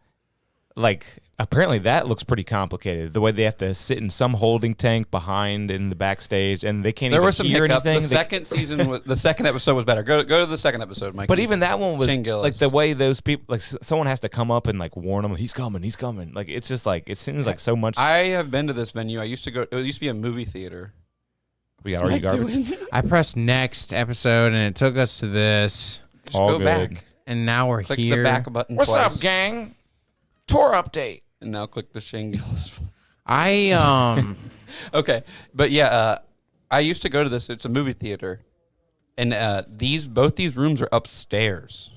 like apparently that looks pretty complicated. The way they have to sit in some holding tank behind in the backstage, and they can't There even was some hear hiccup. anything. The They- second season, the second episode was better. Go to the second episode, Mike. But even that one was Shane Gillis. like the way those people, like someone has to come up and like warn them, he's coming. Like it's just like it seems like so much. I have been to this venue. I used to go. It used to be a movie theater. We got Are You Garbage? I pressed next episode, and it took us to this, Just All go good. back. and now we're Click here. the back button What's twice, up, gang? Tour update. and now click the Shane Gillis. I Okay, but yeah, I used to go to this. It's a movie theater, and both these rooms are upstairs.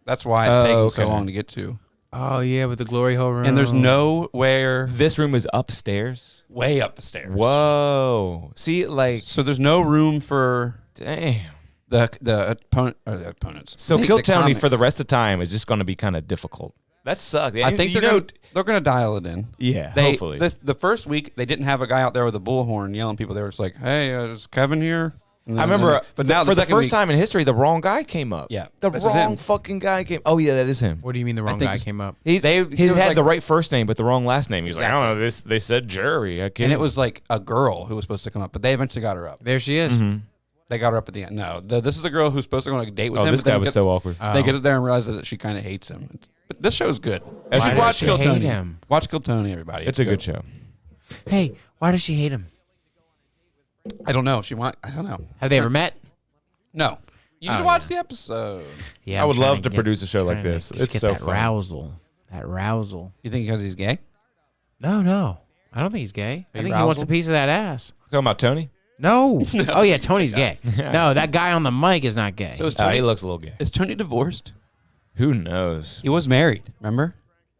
That's why it's taking so okay. long to get to. oh yeah, with the glory hole room. And there's nowhere This room is upstairs. way upstairs. Whoa. See, like, So there's no room for damn. the opponents. So The Kill Tony comics. for the rest of time is just going to be kind of difficult. That sucks. I think they're gonna dial it in. Yeah, They, hopefully. the first week they didn't have a guy out there with a bullhorn yelling people. They were just like, "Hey, is Kevin here?" And I then- remember, but now for the second first week- time in history, the wrong guy came up. Yeah, the this is wrong him. fucking guy came. Oh yeah, that is him. What do you mean the wrong think guy it's- came up? He They- he it was had like- the right first name, but the wrong last name. He was like, I Exactly. don't know. This they said Jerry. I can't. and it was like a girl who was supposed to come up, but they eventually got her up. There she is. They got her up at the end. No, this is the girl who's supposed to go on a date with Oh, him. this but then guy was gets- so awkward. They get there and realize that she kind of hates him. But this show's good. Why You should does watch she Kill hate Tony. him? Watch Kill Tony, everybody. It's a good show. Hey, why does she hate him? I don't know. I don't know. Have they ever met? No. You need to watch the episode. Yeah, I I'm would trying love to get- produce a show like trying to this. just It's get so that fun. rousal. That rousal. You think because he's gay? No. I don't think he's gay. I you think he wants a rousal? piece of that ass. Talking about Tony? No. Oh yeah, Tony's gay. No, that guy on the mic is not gay. So is Oh, Tony, he looks a little gay. is Tony divorced? Who knows? He was married. Remember?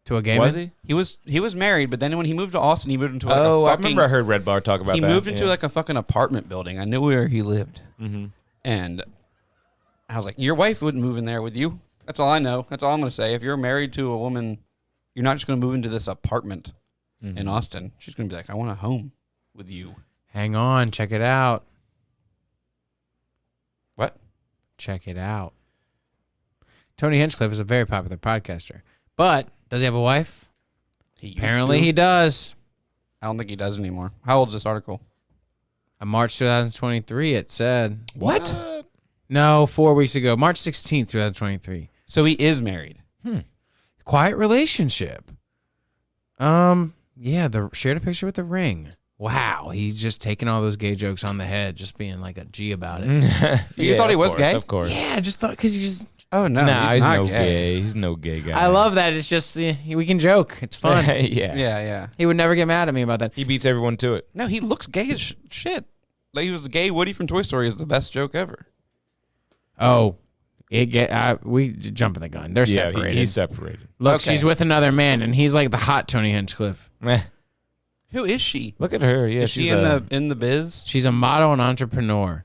To a gay Was man? he? He was married, but then when he moved to Austin, he moved into like Oh, a I fucking. remember I heard Red Bar talk about he that. moved into Yeah. like a fucking apartment building. I knew where he lived, and I was like, "Your wife wouldn't move in there with you." That's all I know. That's all I'm gonna say. If you're married to a woman, you're not just gonna move into this apartment in Austin. She's gonna be like, "I want a home with you." Hang on, check it out. What? Check it out. Tony Hinchcliffe is a very popular podcaster. But does he have a wife? He used Apparently to. he does. I don't think he does anymore. How old is this article? March 2023, it said. What? No, 4 weeks ago. March 16th, 2023. So he is married. Quiet relationship. Yeah, shared a picture with the ring. Wow, he's just taking all those gay jokes on the head, just being like a G about it. You thought he of was course, gay? Of course. Yeah, I just thought because he just. Oh no, Nah, he's not no gay. gay. He's no gay guy. I love that. It's just we can joke. It's fun. yeah. Yeah, yeah. He would never get mad at me about that. He beats everyone to it. No, he looks gay as shit. Like he was gay. Woody from Toy Story is the best joke ever. Oh, we jumping the gun. They're Yeah, separated. he's separated. Look, Okay. she's with another man, and he's like the hot Tony Hinchcliffe. Meh. Who is she? Look at her. Yeah, Is she she's in the biz? She's a model and entrepreneur.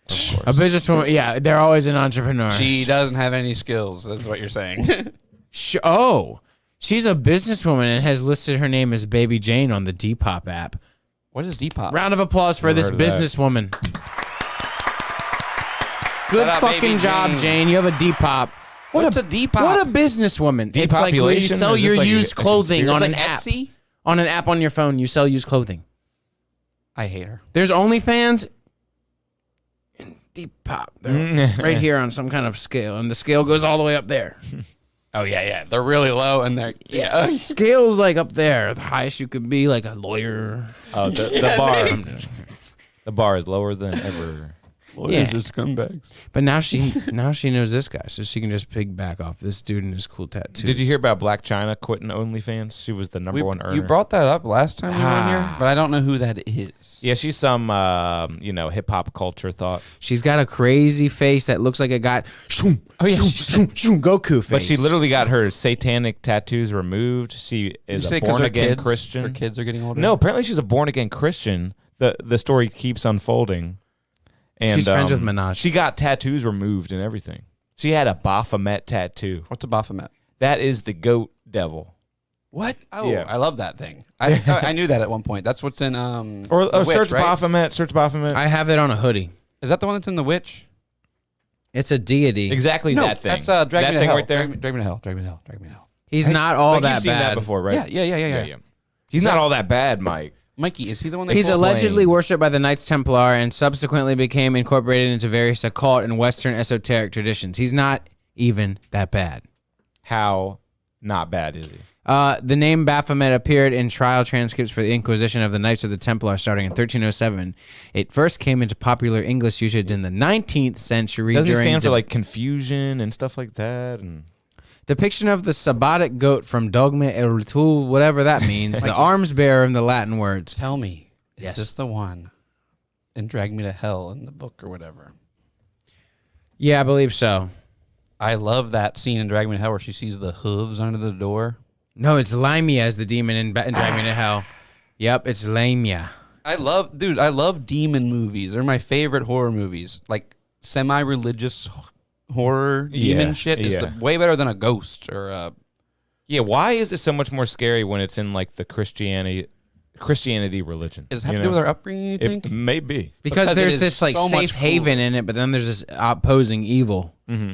A businesswoman. Yeah, they're always an entrepreneur. She doesn't have any skills. That's what you're saying. She's a businesswoman and has listed her name as Baby Jane on the Depop app. What is Depop? Round of applause for this heard of that. businesswoman. Good Shout out, fucking Baby job, Jane. Jane. You have a Depop. What's a Depop? What a businesswoman. It's like where you Depopulation? sell Is your this like used a clothing on It's an like app. Etsy? On an app on your phone, you sell used clothing. I hate her. There's OnlyFans and Depop. They're right here on some kind of scale, and the scale goes all the way up there. Oh yeah. They're really low and they're The scale's like up there. The highest you could be, like a lawyer. Oh, the bar. The bar is lower than ever. Yeah. just scumbags. But now she knows this guy, so she can just piggyback off this dude and his cool tattoos. Did you hear about Black China quitting OnlyFans? She was the number one earner. You brought that up last time we were in here, but I don't know who that is. Yeah, she's some hip hop culture thought. She's got a crazy face that looks like a guy. Goku face. But she literally got her satanic tattoos removed. She Did is you say a 'cause born her again kids- Christian. Her kids are getting older. No, apparently she's a born again Christian. The story keeps unfolding. And She's friends with Minaj. She got tattoos removed and everything. She had a Baphomet tattoo. What's a Baphomet? That is the goat devil. What? Oh, Yeah. I love that thing. I knew that at one point. That's what's in Or The Witch, search right? Baphomet. Search Baphomet. I have it on a hoodie. Is that the one that's in The Witch? It's a deity. exactly that thing. That's Drag that Me to thing Hell. right there. Drag Me to Hell. Drag Me to Hell. Drag Me to Hell. He's not all Like, that you've seen bad. that before, right? Yeah. He's not all that bad, Mike. Mikey, is he the one that He's called- allegedly worshipped by the Knights Templar and subsequently became incorporated into various occult and Western esoteric traditions. He's not even that bad. How not bad is he? The name Baphomet appeared in trial transcripts for the Inquisition of the Knights of the Templar starting in 1307. It first came into popular English usage in the 19th century. Doesn't it during stand for like confusion and stuff like that? And depiction of the Sabbatic goat from Dogma et Ritul, whatever that means. The arms bearer in the Latin words. Tell me, Yes. is this the one? And Drag Me to Hell in the book or whatever. Yeah, I believe so. I love that scene in Drag Me to Hell where she sees the hooves under the door. No, it's Lamia as the demon in Drag Me to Hell. Yep, it's Lamia. I love demon movies. They're my favorite horror movies. Like semi-religious horror demon Yeah, shit is yeah. way better than a ghost or a... yeah, why is it so much more scary when it's in like the Christianity religion? Does it have you to do know? with our upbringing, you think? It may be. Because Because it there's is this like so much safe haven in it, but then there's this opposing evil. Mm-hmm.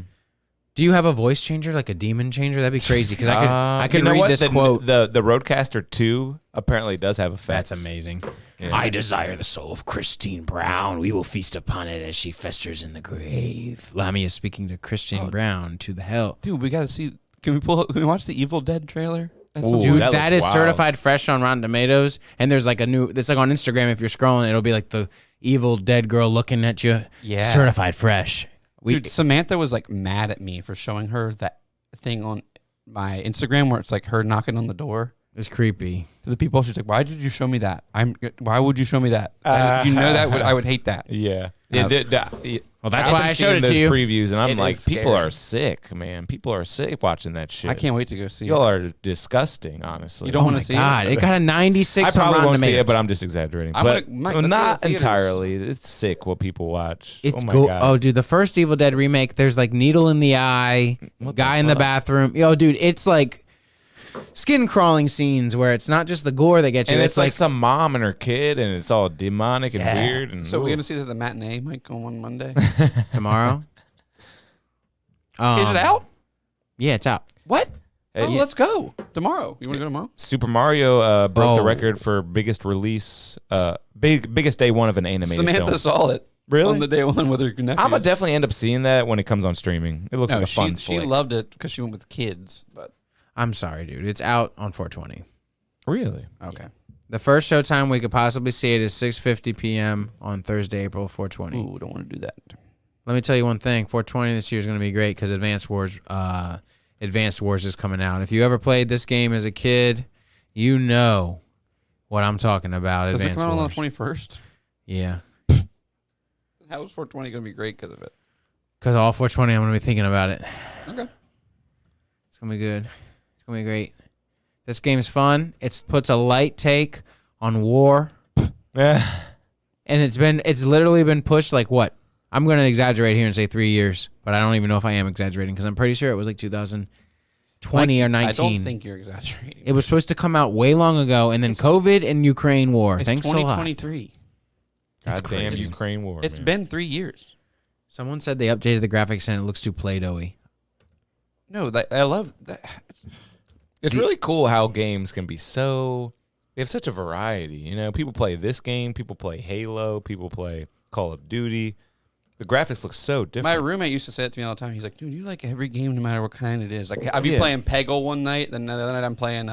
Do you have a voice changer, like a demon changer? That'd be crazy because I could you know read what? this the, quote. The Roadcaster 2 apparently does have effects. That's amazing. Yeah. I desire the soul of Christine Brown. We will feast upon it as she festers in the grave. Lamia is speaking to Christine Brown to the hell. Dude, we got to see... Can we watch the Evil Dead trailer? That's Ooh, Dude, that that looks is wild. certified fresh on Rotten Tomatoes. And there's like it's like on Instagram. If you're scrolling, it'll be like the evil dead girl looking at you. Yeah. Certified fresh. Dude, Samantha was like mad at me for showing her that thing on my Instagram where it's like her knocking on the door It's creepy. to the people. She's like, "Why did you show me that? Why would you show me that? You know that I would hate that." Yeah. Yeah. Well, that's I've why been I showed seeing it to those you. previews, and I'm It like, is people scary. are sick, man. People are sick watching that shit. I can't wait to go see Y'all it. are disgusting, honestly. You don't Oh wanna my see it? God. It got a 96 I on probably Rotten won't see Tomatoes. it, but I'm just exaggerating. I'm But gonna- Mike, let's go to not the theaters. entirely. It's sick what people watch. It's oh my go. God. Oh, dude, the first Evil Dead remake. There's like needle in the eye, What guy the in the fuck? bathroom. Yo, dude, it's like skin crawling scenes where it's not just the gore that gets you. And it's it's like some mom and her kid, and it's all demonic and weird. And So we're ooh. gonna see it at the matinee, Mike, on Monday. tomorrow. Is it out? Yeah, it's out. What? Hey, Oh, yeah. let's go tomorrow. You want to go tomorrow? Super Mario broke the Oh. record for biggest release, biggest day one of an animated Samantha film. saw it. Really? On the day one with her nephews. I'm gonna definitely end up seeing that when it comes on streaming. It looks No, like a fun she flick. loved it because she went with kids. But I'm sorry, dude. It's out on 420. Really? okay. The first showtime we could possibly see it is 6:50 p.m. on Thursday, April 420. Ooh, don't want to do that. Let me tell you one thing. 420 this year is going to be great because Advanced Wars is coming out. If you ever played this game as a kid, you know what I'm talking about. Does it Advanced come out on Wars. the 21st? Yeah. How is 420 going to be great because of it? Because all 420, I'm going to be thinking about it. Okay. It's going to be good. It's going to be great. This game's fun. It puts a light take on war. Yeah. And it's literally been pushed like what? I'm going to exaggerate here and say 3 years, but I don't even know if I am exaggerating because I'm pretty sure it was like 2020 or 19. I don't think you're exaggerating. It was supposed to come out way long ago, and then COVID and Ukraine war. It's Thanks a lot. 2023. God damn crazy. Ukraine war. It's man. been 3 years. Someone said they updated the graphics and it looks too Play-Doh-y. No, I love that. It's really cool how games can be so. They have such a variety. You know, people play this game, people play Halo, people play Call of Duty. The graphics look so My different. roommate used to say it to me all the time. He's like, dude, you like every game no matter what kind it is. Like, I'd be Yeah. playing Peggle one night, then the other night I'm playing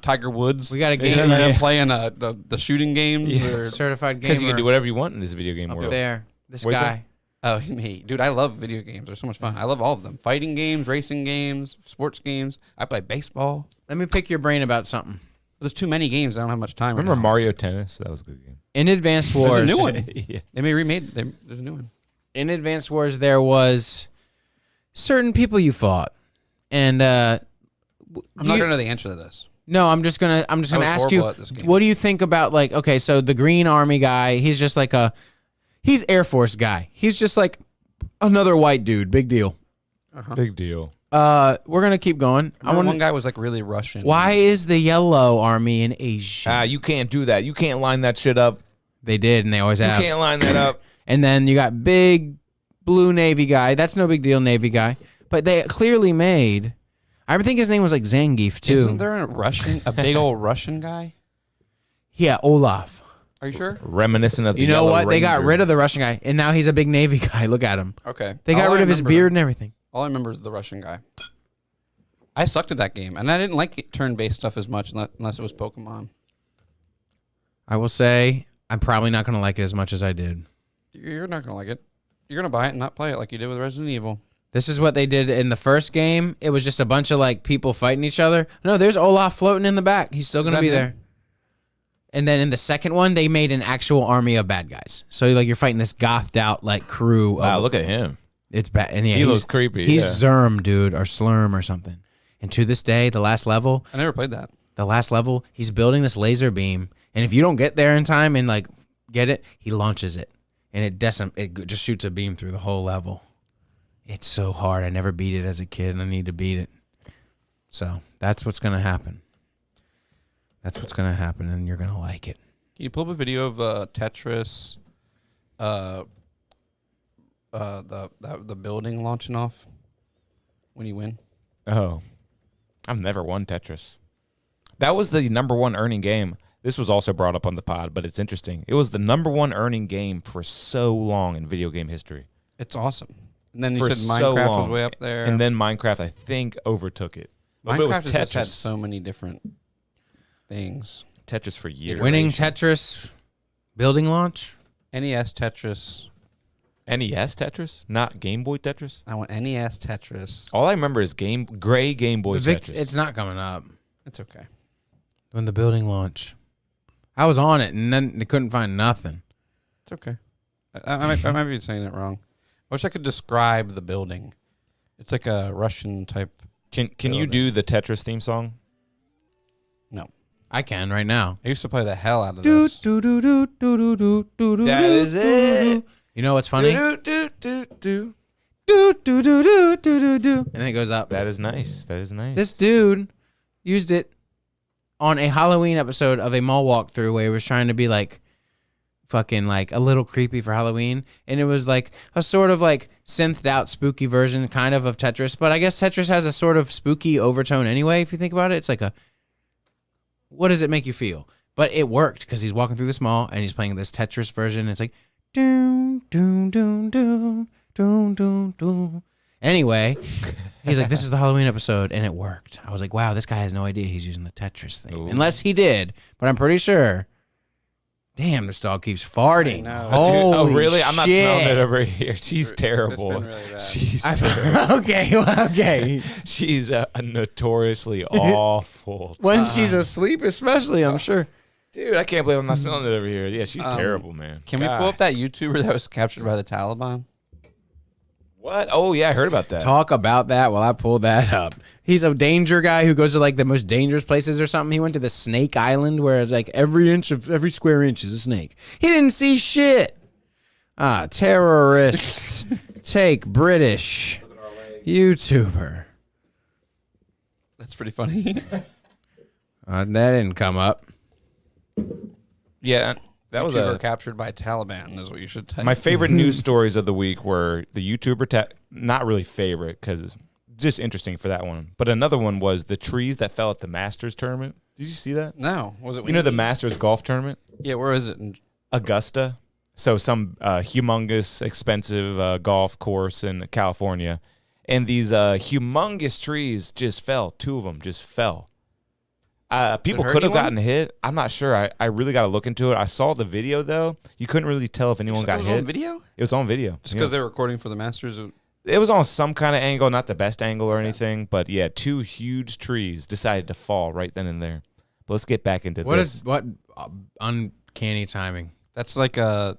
Tiger Woods. We got a And game then I'm Yeah. playing the shooting games. Yeah. Or, Certified gamer. Because you can do whatever you want in this video game up world. there. This Where's guy. oh, me. Dude, I love video games. They're so much fun. I love all of them. Fighting games, racing games, sports games. I play baseball. Let me pick your brain about something. There's too many games. I don't have much time. Remember right now. Mario Tennis? That was a good game. In Advanced There's a Wars, new one. yeah. They may remade. There's a new one. in Advanced Wars, there was certain people you fought, and I'm not gonna know the answer to this. No, I'm just gonna was ask you, horrible at this game. what do you think about like okay, so the Green Army guy, he's just like he's Air Force guy. He's just like another white dude. Big deal. Big deal. We're gonna keep going. I want. One guy was like really Russian. Why is the Yellow Army in Asia? You can't do that. You can't line that shit up. They did, and they always You have. can't line that up. And then you got big blue Navy guy. That's no big deal, Navy guy. But they clearly made. I think his name was like Zangief too. Isn't there a big old Russian guy? Yeah, Olaf. Are you sure? Reminiscent of the You know Yellow what? They got Ranger. rid of the Russian guy, and now he's a big Navy guy. Look at him. Okay. They got rid of his beard and everything. All I remember is the Russian guy. I sucked at that game, and I didn't like turn-based stuff as much unless it was Pokemon. I will say I'm probably not going to like it as much as I did. You're not gonna like it. You're gonna buy it and not play it like you did with Resident Evil. This is what they did in the first game. It was just a bunch of like people fighting each other. No, there's Olaf floating in the back. He's still going to be there. And then in the second one, they made an actual army of bad guys. So like you're fighting this gothed out like crew. Wow, look at him. It's bad. And yeah, He he's- looks creepy, He's yeah. Zerm, dude, or Slurm or something. And to this day, the last level, I never played that. he's building this laser beam. And if you don't get there in time and like get it, he launches it. And it just shoots a beam through the whole level. It's so hard. I never beat it as a kid, and I need to beat it. So that's what's going to happen. That's what's going to happen, and you're going to like it. Can you pull up a video of Tetris, the building launching off when you win? Oh, I've never won Tetris. That was the number one earning game. This was also brought up on the pod, but it's interesting. It was the number one earning game for so long in video game history. It's awesome. And then you For said so Minecraft was long. way up there. And then Minecraft, I think, overtook it. But it was Minecraft has just had Tetris. so many different things. Tetris for years. Winning Tetris building launch? NES Tetris. NES Tetris, not Game Boy Tetris. I want NES Tetris. All I remember is gray Game Boy Tetris. It's not coming up. It's okay. When the building launch. I was on it, and then they couldn't find nothing. It's okay. I might be saying it wrong. I wish I could describe the building. It's like a Russian type. Can you do the Tetris theme song? No. I can right now. I used to play the hell out of Do, this. do, do, do, do, do, do, do, That do, is do, it. do. You know what's funny? Do, do, do, do. Do, do, do, do, do, do, do. And then it goes up. That is nice. That is nice. This dude used it on a Halloween episode of a mall walkthrough where he was trying to be like fucking like a little creepy for Halloween. And it was like a sort of like synthed out spooky version kind of Tetris. But I guess Tetris has a sort of spooky overtone anyway, if you think about it. It's like what does it make you feel? But it worked because he's walking through this mall and he's playing this Tetris version. It's like doom, doom, doom, doom, doom, doom, doom. Anyway, he's like, this is the Halloween episode, and it worked. I was like, wow, this guy has no idea he's using the Tetris thing. Ooh. Unless he did, but I'm pretty sure. Damn, this dog keeps farting. know. Dude, Holy oh, really? I'm not shit. smelling it over here. She's It's terrible. been really bad. She's terrible. Okay. She's a notoriously awful. When she's asleep, especially, I'm sure. Dude, I can't believe I'm not smelling it over here. Yeah, she's terrible, man. Can we pull up that YouTuber that was captured by the Taliban? What? Oh, yeah, I heard about that. Talk about that while I pull that up. He's a danger guy who goes to like the most dangerous places or something. He went to the Snake Island where it's like every square inch is a snake. He didn't see shit. Terrorists take British YouTuber. That's pretty funny. That didn't come up. Yeah, that was YouTuber captured by Taliban is what you should type. my favorite news stories of the week were the YouTuber, not really favorite because it's just interesting for that one. But another one was the trees that fell at the Masters tournament. Did you see that? No. Was it? You know the Masters golf tournament? Yeah, where is it? Augusta. So some humongous, expensive golf course in California. And these humongous trees just fell. Two of them just fell. People hurt could have anyone? gotten hit. I'm not sure. I really got to look into it. I saw the video, though. You couldn't really tell if anyone got it was hit. on video? It was on video. Just because they were recording for the Masters? It was on some kind of angle, not the best angle or anything. But, yeah, two huge trees decided to fall right then and there. But let's get back into this. What uncanny timing? That's like a...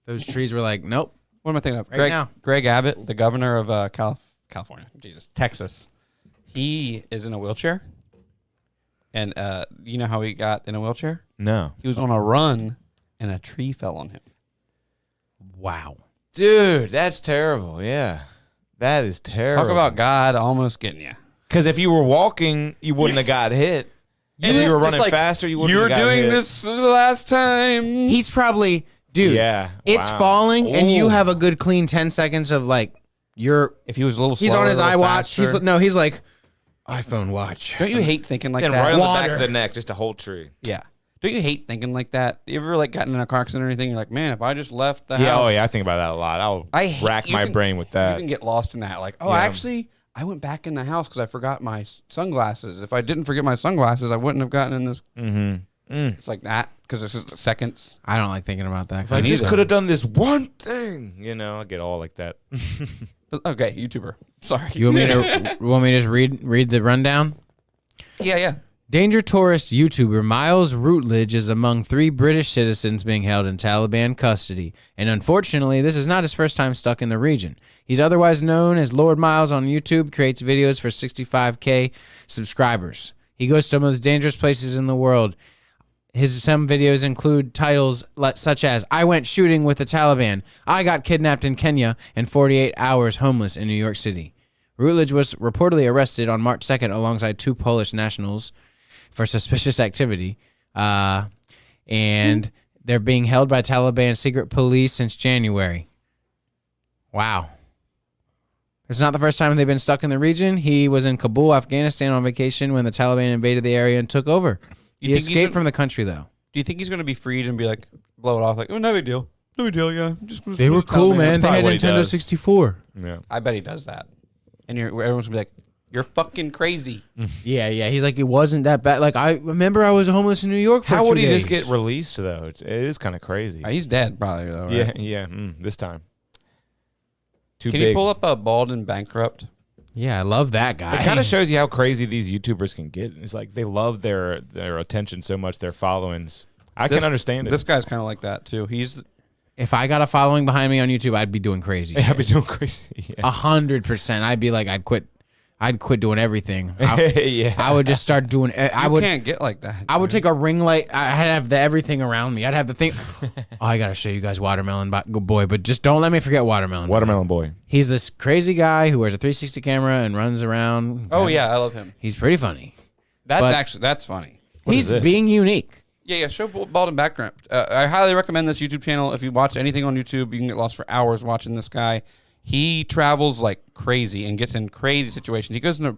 Those trees were like, nope. What am I thinking of? Right now. Greg Abbott, the governor of California. Jesus. Texas. He is in a wheelchair. And you know how he got in a wheelchair? No. He was on a run, and a tree fell on him. Wow. Dude, that's terrible. Yeah. That is terrible. Talk about God almost getting you. Because if you were walking, you wouldn't have got hit. And if you were Just running like, faster, you wouldn't You're have got doing hit. this the last time. He's probably, dude. Yeah. It's Wow. falling, and you Ooh. have a good clean 10 seconds of like you're. If he was a little He's slower, on his a little iWatch. faster. He's like iPhone watch. Don't you hate thinking like Then that? right on the back Water. of the neck, just a whole tree. Yeah. Don't you hate thinking like that? You ever like gotten in a car accident or anything? You're like, man, if I just left the Yeah, house. oh yeah, I think about that a lot. I'll I hate- rack you my can- brain with You that. can get lost in that. Like, oh, Yeah. actually, I went back in the house because I forgot my sunglasses. If I didn't forget my sunglasses, I wouldn't have gotten in this. It's like that because it's just seconds. I don't like thinking about that. I just could have done this one thing. I get all like that. Okay, YouTuber. Sorry. You want me to just read the rundown? Yeah. Danger tourist YouTuber Miles Routledge is among 3 British citizens being held in Taliban custody, and unfortunately, this is not his first time stuck in the region. He's otherwise known as Lord Miles on YouTube, creates videos for 65K subscribers. He goes to some of the most dangerous places in the world. Some videos include titles such as "I went shooting with the Taliban," "I got kidnapped in Kenya," and 48 hours homeless in New York City. Routledge was reportedly arrested on March 2nd alongside 2 Polish nationals for suspicious activity, and they're being held by Taliban secret police since January. Wow. It's not the first time they've been stuck in the region. He was in Kabul, Afghanistan on vacation when the Taliban invaded the area and took over. He escaped from the country, though. Do you think he's going to be freed and be like, blow it off like, oh, no big deal. No big deal, yeah. They were cool, man. They had what he Nintendo does. 64. Yeah. I bet he does that. And everyone's going to be like, you're fucking crazy. Yeah. He's like, it wasn't that bad. Like, I remember I was homeless in New York for How 2 would he days. just get released, though? It is kind of crazy. He's dead, probably, though, right? Yeah. This time. Too Can big. you pull up a Bald and Bankrupt? Yeah, I love that guy. It kind of shows you how crazy these YouTubers can get. It's like they love their attention so much, their followings. I can understand it. This guy's kind of like that, too. He's If I got a following behind me on YouTube, I'd be doing crazy I'd be shit. doing crazy. Yeah. 100%. I'd be like, I'd quit doing everything. Yeah. I would just start doing. you can't get like that. I would take a ring light. I'd have everything around me. I'd have the thing. I gotta show you guys Watermelon Boy, but just don't let me forget Watermelon. Watermelon Boy. He's this crazy guy who wears a 360 camera and runs around. Oh, yeah, I love him. He's pretty funny. That's funny. He's is this? being unique. Yeah, show Bald and Bankrupt. I highly recommend this YouTube channel. If you watch anything on YouTube, you can get lost for hours watching this guy. He travels like crazy and gets in crazy situations. He goes into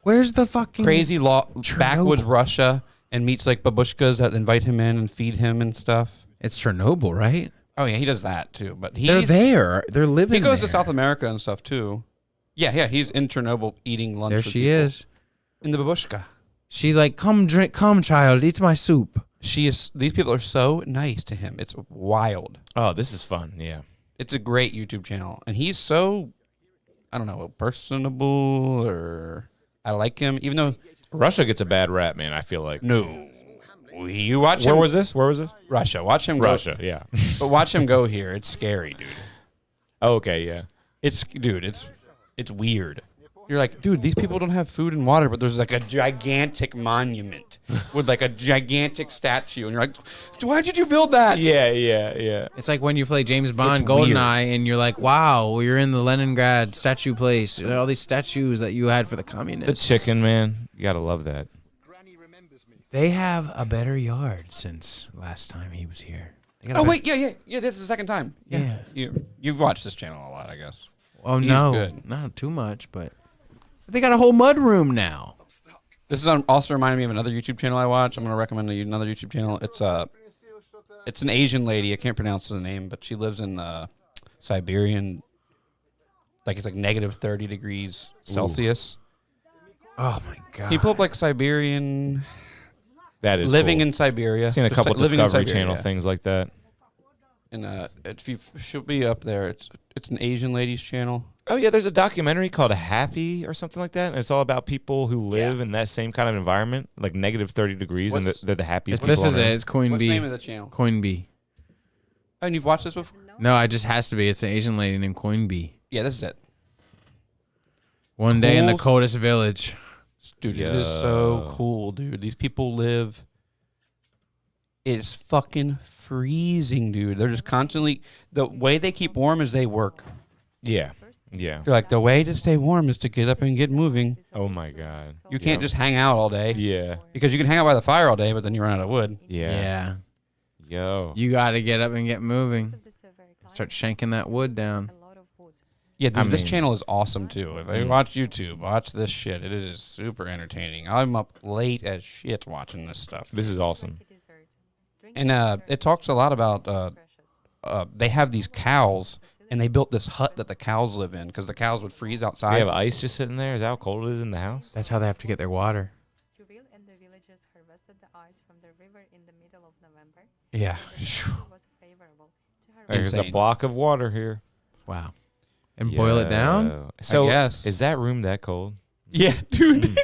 Where's the fucking crazy backwoods Russia and meets like babushkas that invite him in and feed him and stuff. It's Chernobyl, right? Oh yeah, he does that too. But They're there. They're living. He goes there. to South America and stuff too. Yeah, he's in Chernobyl eating lunch. There with she people. is. In the babushka. She like, come child, eat my soup. These people are so nice to him. It's wild. Oh, this is fun. Yeah. It's a great YouTube channel, and he's so, I don't know, personable, or I like him, even though Russia gets a bad rap, man, I feel like. no, you watch Where him. was this? Russia? Watch him. Russia, go, yeah. but watch him go here. It's scary, dude. Oh, okay, yeah. It's weird. You're like, dude, these people don't have food and water, but there's like a gigantic monument with like a gigantic statue, and you're like, why did you build that? Yeah. It's like when you play James Bond It's weird. GoldenEye and you're like, wow, you're in the Leningrad statue place. All these statues that you had for the The communists. chicken, man. You gotta love that. They have a better yard since last time he was here. They got a Oh bet- wait, yeah. This is the second time. Yeah. You've watched this channel a lot, I guess. Oh He's no, good. not too much, but they got a whole mud room now. This is also reminding me of another YouTube channel I watch. I'm going to recommend you another YouTube channel. It's an Asian lady. I can't pronounce the name, but she lives in Siberian. Like it's like negative 30 degrees Celsius. Oh my god. Can you pull up like Siberian That is living cool. in Siberia? I've seen a Just couple like living in Discovery Siberia. Channel things like that. And she'll be up there. It's an Asian lady's channel. Oh yeah, there's a documentary called Happy or something like that. And it's all about people who live in that same kind of environment, like negative 30 degrees, and What's- they're the happiest. This people is on it. earth. It's Coin What's B. the name of the channel? Coin B. Oh, and you've watched this before? No, it just has to be. It's an Asian lady named Coin B. Yeah, this is it. One day in the Cool. coldest village. Dude, it is so cool, dude. These people live. It's fucking freezing, dude. They're just constantly. The way they keep warm is they work. Yeah. They're like, the way to stay warm is to get up and get moving. Oh my god. You can't just hang out all day. Yeah. Because you can hang out by the fire all day, but then you run out of wood. Yeah. Yo. You got to get up and get moving. Start shanking that wood down. Yeah, dude, this mean- channel is awesome, too. If you watch YouTube, watch this shit. It is super entertaining. I'm up late as shit watching this stuff. This is awesome. And it talks a lot about they have these cows and they built this hut that the cows live in because the cows would freeze They outside. have ice just sitting there. Is that how cold it is in the house? That's how they have to get their water. Juvil and the villagers harvested the ice from the river in the middle of November. Yeah. The season was favorable to harvest. There's a Insane. block of water here. Wow. And boil it down? Yo. So guess. is that room that cold? Yeah, dude.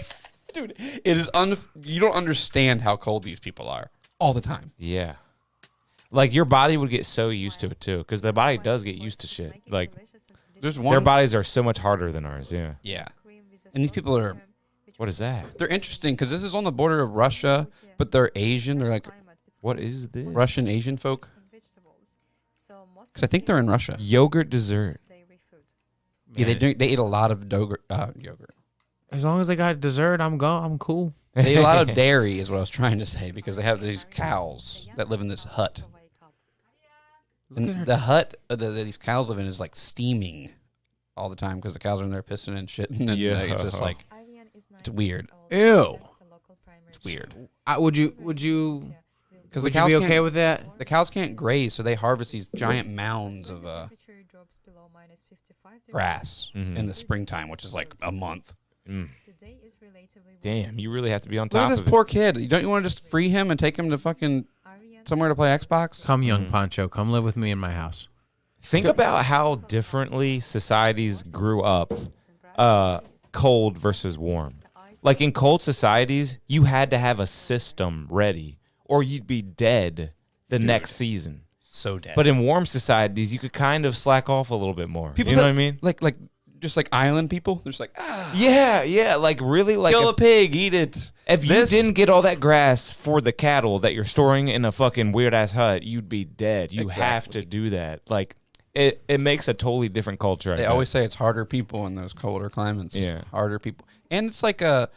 Dude, it is you don't understand how cold these people are all the time. Yeah. Like your body would get so used to it too, because the body does get used to shit. Like There's their one. bodies are so much harder than ours. Yeah. Yeah. And these people are- What is that? They're interesting because this is on the border of Russia, but they're Asian. They're like What is this? Russian Asian folk. Because I think they're in Russia. Yogurt dessert. Yeah, they eat a lot of yogurt. As long as they got dessert, I'm cool. They eat a lot of dairy, is what I was trying to say, because they have these cows that live in this hut. And the hut that these cows live in is like steaming all the time because the cows are in there pissing and shit. And then, Yeah. like, it's just like, it's weird. Ew. It's weird. Would you Because would you be okay with that? The cows can't graze, so they harvest these giant mounds of grass in the springtime, which is like a month. Mm. Damn, you really have to be on top Look at this of it. poor kid. Don't you want to just free him and take him to fucking somewhere to play Xbox? Come, young Pancho, come live with me in my house. Think about how differently societies grew up, cold versus warm. Like in cold societies, you had to have a system ready, or you'd be dead the next season. So dead. But in warm societies, you could kind of slack off a little bit more. people You know that- what I mean? Like just like island people. They're just like, Yeah, like really, like kill a pig, eat it. if you didn't get all that grass for the cattle that you're storing in a fucking weird ass hut, you'd be dead. You have to do that. Like it makes a totally different culture. I They bet. always say it's harder people in those colder climates. Yeah. Harder people. And it's like I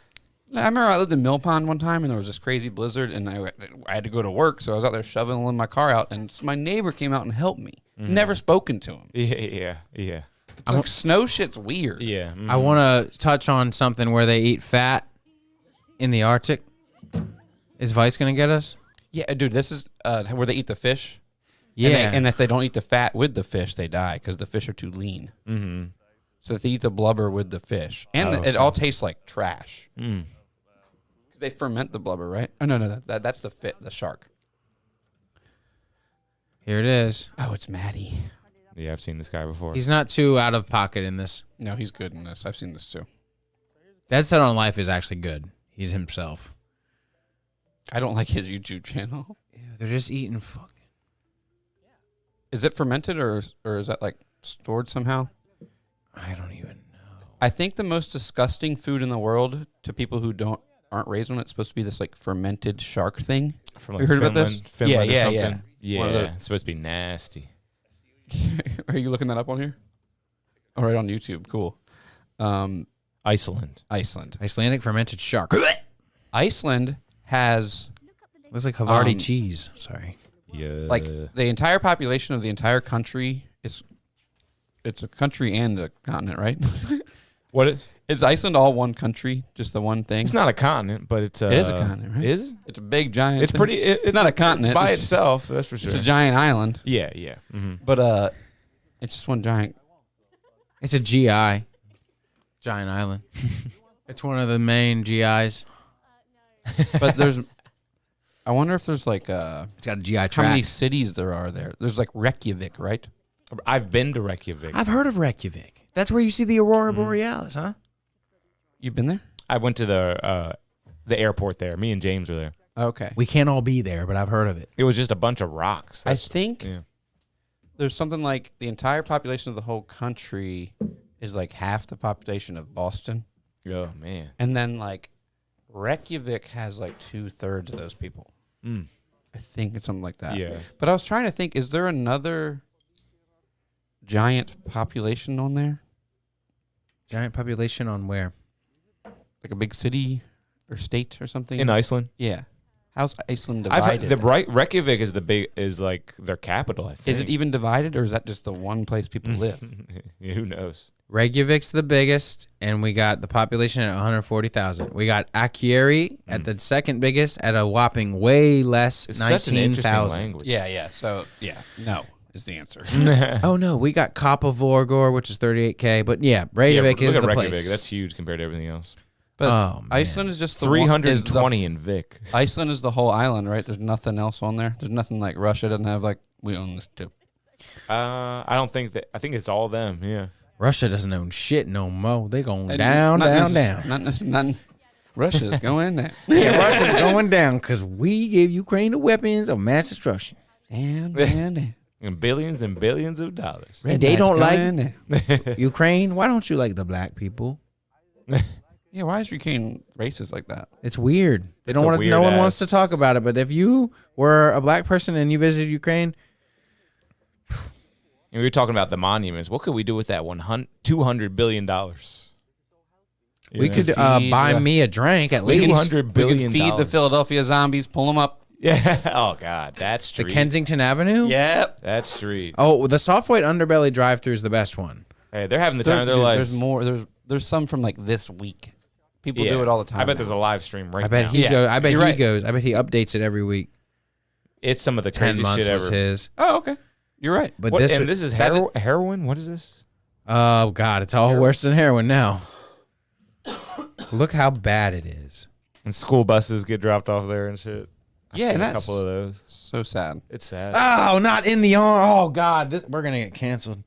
remember I lived in Mill Pond one time and there was this crazy blizzard and I had to go to work, so I was out there shoveling my car out and my neighbor came out and helped me. Never spoken to him. Yeah. It's like snow shit's weird. Yeah. I want to touch on something where they eat fat in the Arctic. Is Vice going to get us? Yeah, dude, this is where they eat the fish. Yeah. And if they don't eat the fat with the fish, they die because the fish are too lean. Mm-hmm. So if they eat the blubber with the fish. And it all tastes like trash. Mm. They ferment the blubber, right? Oh, no, that's the shark. Here it is. Oh, it's Maddie. Yeah, I've seen this guy before. He's not too out of pocket in this. No, he's good in this. I've seen this too. Dead Set on Life is actually good. He's himself. I don't like his YouTube channel. Yeah, they're just eating fucking. Is it fermented or is that like stored somehow? I don't even know. I think the most disgusting food in the world to people who aren't raised on it's supposed to be this like fermented shark thing. From You heard about this? Finland Yeah, or yeah, something? yeah. One of Yeah, the- it's supposed to be nasty. Are you looking that up on here? Oh, right on YouTube. Cool. Iceland. Iceland. Icelandic fermented shark. Iceland has Looks like Havarti Um, cheese. Sorry. Yeah. like the entire population of the entire country is. It's a country and a continent, right? What is? Is Iceland all one country? Just the one thing? It's not a continent, but it's It is a continent, right? Is it? It's a big giant. It's pretty. It's not a continent. It's by It's- itself. That's for sure. It's a giant island, Yeah. Mm-hmm. but it's just one giant. It's a GI. Giant Island. It's one of the main GIs. But there's. I wonder if there's like It's got a GI how many track. cities there are there. There's like Reykjavik, right? I've been to Reykjavik. I've heard of Reykjavik. That's where you see the Aurora Borealis, huh? You've been there? I went to the airport there. Me and James were there. Okay. We can't all be there, but I've heard of it. It was just a bunch of rocks. I That's- think Yeah. there's something like the entire population of the whole country is like half the population of Boston, Oh man. and then like Reykjavik has like 2/3 of those people. Mm. I think it's something like that. Yeah. But I was trying to think: is there another giant population on there, Giant population on where? like a big city or state or something? In Iceland. Yeah. How's Iceland I've divided? had, Reykjavik is like their capital. I think. Is it even divided, or is that just the one place people live? Yeah, who knows? Reykjavik's the biggest, and we got the population at 140,000. We got Akureyri at the second biggest at a whopping way less, It's such an interesting 19,000. language. Yeah. So no, is the answer. Oh no, we got Kop of Vorgor, which is 38K. But yeah, Reykjavik is look the at place. Reykjavik. That's huge compared to everything else. But Oh, man. Iceland is just the one- 320 in Vic. Iceland is the whole island, right? There's nothing else on there. There's nothing like Russia doesn't have like we own this too. I don't think that. I think it's all them. Yeah. Russia doesn't own shit no more. They going And down, not down, necess- down. Not Russia's going down. Yeah, Russia's going down because we gave Ukraine the weapons of mass destruction. And And billions of dollars. And they don't like down. Ukraine. Why don't you like the black people? Yeah, why is Ukraine racist like that? It's weird. They It's don't a want to. No weird one wants to ass- talk about it. But if you were a black person and you visited Ukraine, And we were talking about the monuments. What could we do with that $200 billion? we could feed, buy me a drink at least. $200 We billion. can feed the Philadelphia zombies, pull them up. Yeah. Oh God, that The street. Kensington Avenue. Yep. That street. Oh, the soft white underbelly drive-through is the best one. Hey, they're having the time of their Dude, lives. There's more. There's some from like this week. People Yeah. do it all the time. I bet now. there's a live stream right I bet now. he Yeah, goes. I bet you're he right. goes. I bet he updates it every week. It's some of the 10 craziest months shit was ever. his. Oh, okay. You're right. But What, this, and this is that heroin? What is this? oh god, it's all worse than heroin now. Look how bad it is. And school buses get dropped off there and shit. I've Yeah, seen and a that's couple of those. so sad. It's sad. Oh, not in the arm. Oh god, we're gonna get canceled.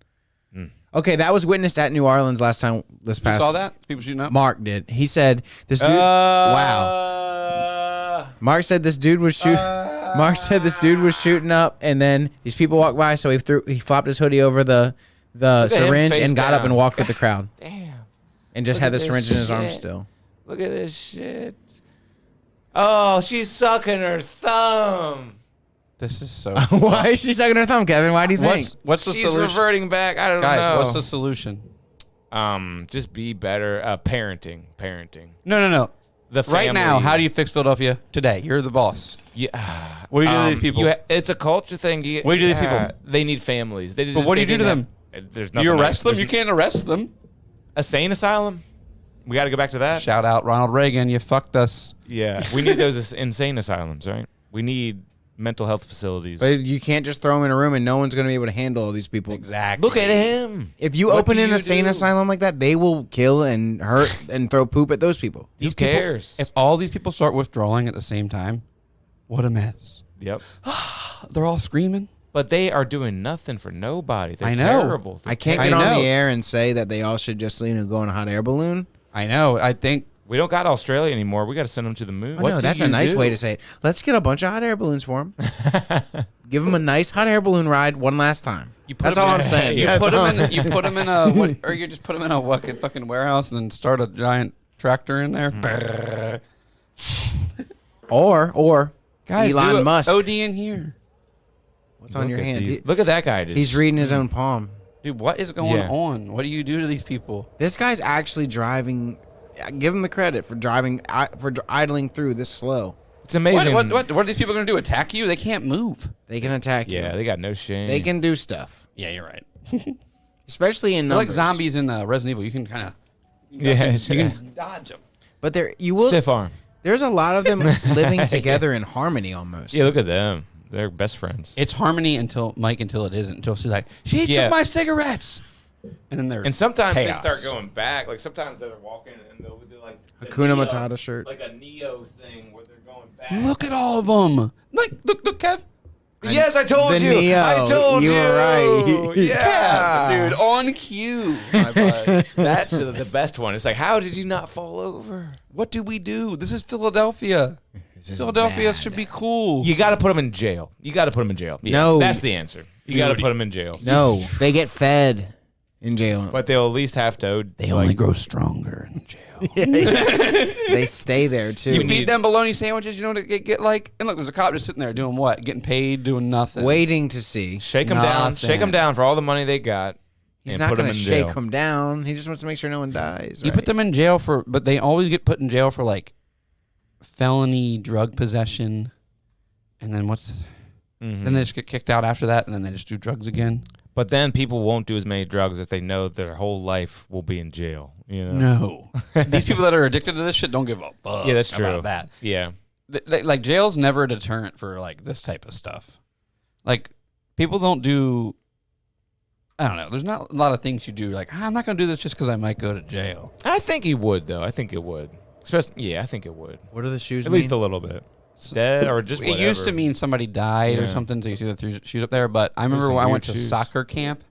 Okay, that was witnessed at New Orleans last time. This You past saw that? People shooting up? Mark did. He said this dude. Wow. Mark said this dude was Mark said this dude was shooting up, and then these people walked by, so he flopped his hoodie over the at him syringe face and got up down. and walked with the crowd, Damn. and just Look had at the this syringe in his arm shit. still. Look at this shit. Oh, she's sucking her thumb. This is so. Why is she sucking her thumb, Kevin? Why do you think? What's the She's solution? reverting back. I don't Guys, know. what's the solution? Just be better. Parenting. No. The Right now, family. how do you fix Philadelphia today? You're the boss. Yeah. What do you do to these people? It's a culture thing. What do you do to these people? They need families. But what do you do to them? There's You nothing arrest them? there's You can't arrest them. A sane asylum. We got to go back to that. Shout out Ronald Reagan. You fucked us. Yeah, we need those insane asylums, right? We need mental health facilities. But you can't just throw them in a room, and no one's going to be able to handle all these people. Exactly. Look at him. If you What open do an you insane do? asylum like that, they will kill and hurt and throw poop at those people. Who cares? If all these people start withdrawing at the same time, what a mess. Yep. They're all screaming. But they are doing nothing for nobody. They're I know. terrible. I can't I get on know. the air and say that they all should just go in a hot air balloon. I know. I think We don't got Australia anymore. We got to send them to the moon. Oh, no, do that's a you nice do? way to say it. Let's get a bunch of hot air balloons for them. Give them a nice hot air balloon ride one last time. That's all I'm saying. You That's put all- them in. You put them in a. What, or you just put them in a fucking warehouse and then start a giant tractor in there. or Guys, Elon do it. Musk. OD in here, What's on Look your at hand? these- Look at that guy. Just, He's reading his own palm. dude. What is going Yeah. on? What do you do to these people? This guy's actually driving. Give him the credit for driving for idling through this slow. It's amazing. What are these people going to do? Attack you? They can't move. They can attack you. Yeah, they got no shame. They can do stuff, Yeah, you're right. especially in They're numbers. like zombies in Resident Evil. You can kind of Yeah, you can dodge them. But you will. stiff arm. There's a lot of them living together in harmony almost. Yeah, look at them. They're best friends. It's harmony until it isn't. Until she's like, she Yeah. took my cigarettes, and then they're And sometimes chaos. they start going back. Like sometimes they're walking and they'll do like the Hakuna Neo- Matata shirt. like a Neo thing where they're going back. Look at all of them. Like, look, Kev. Yes, I told The you. Neo. I told You you. were right. Yeah, Dude, on cue. My bud. That's the best one. It's like, how did you not fall over? What do we do? This is Philadelphia. This is Philadelphia bad. should be cool. You got to put them in jail. You got to put them in jail. Yeah, No. that's the answer. You got to put them in jail. No, they get fed in jail. But they'll at least have to. They only grow stronger in jail. They stay there too. You feed them bologna sandwiches, you know what it get like? And look, there's a cop just sitting there doing what? Getting paid, doing nothing. Waiting to see. Shake them down. Nothing. Shake them down for all the money they got. He's and not put them going to in shake jail. them down. He just wants to make sure no one dies. You right? put them in jail but they always get put in jail for like felony drug possession. And then then they just get kicked out after that, and then they just do drugs again. But then people won't do as many drugs if they know their whole life will be in jail. You know? No. These people that are addicted to this shit don't give a fuck. Yeah, that's true. About that. Yeah. Like jail's never a deterrent for like this type of stuff. Like people don't do I don't know. There's not a lot of things you do. Like, I'm not going to do this just because I might go to jail. I think he would, though. I think it would. Especially, I think it would. What do the shoes At mean? least a little bit. Dead or just It used to whatever. mean somebody died or Yeah. something, so you see the shoes up there. But I remember some when I weird went to shoes. soccer camp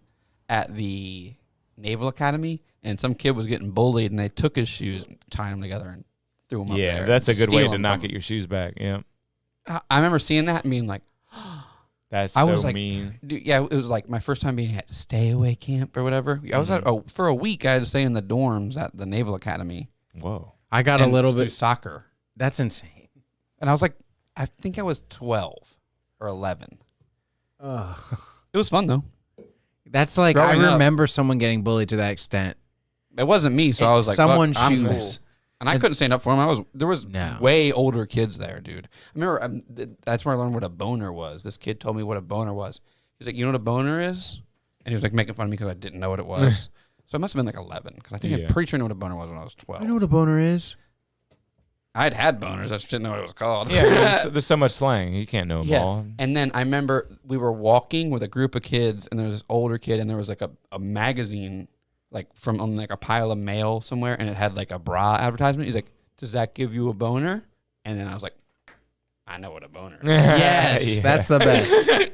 at the Naval Academy, and some kid was getting bullied, and they took his shoes, and tied them together, and threw them up there. Yeah, that's a good way to stealing not from get your shoes back. Yeah. him. I remember seeing that and being like, That's I so was like, mean. dude, yeah, it was like my first time being at stay away camp or whatever. I was for a week. I had to stay in the dorms at the Naval Academy. Whoa. I got a and little do bit. soccer, That's insane. and I was like, I think I was 12 or 11. Ugh. It was fun though. That's like Growing I up- remember someone getting bullied to that extent. It wasn't me, so I was like, Someone's "Fuck, I'm shoes. cool." And I couldn't stand up for him. There was No. way older kids there, dude. I remember that's where I learned what a boner was. This kid told me what a boner was. He's like, you know what a boner is? And he was like making fun of me because I didn't know what it was. So I must have been like 11 because I think I'm Yeah. pretty sure I knew what a boner was when I was 12. I know what a boner is. I'd had boners. I just didn't know what it was called. Yeah, there's so much slang. You can't know them Yeah. all. And then I remember we were walking with a group of kids, and there was this older kid, and there was like a magazine, like from on like a pile of mail somewhere, and it had like a bra advertisement. He's like, "Does that give you a boner?" And then I was like, "I know what a boner is." Yes, Yeah. that's the best.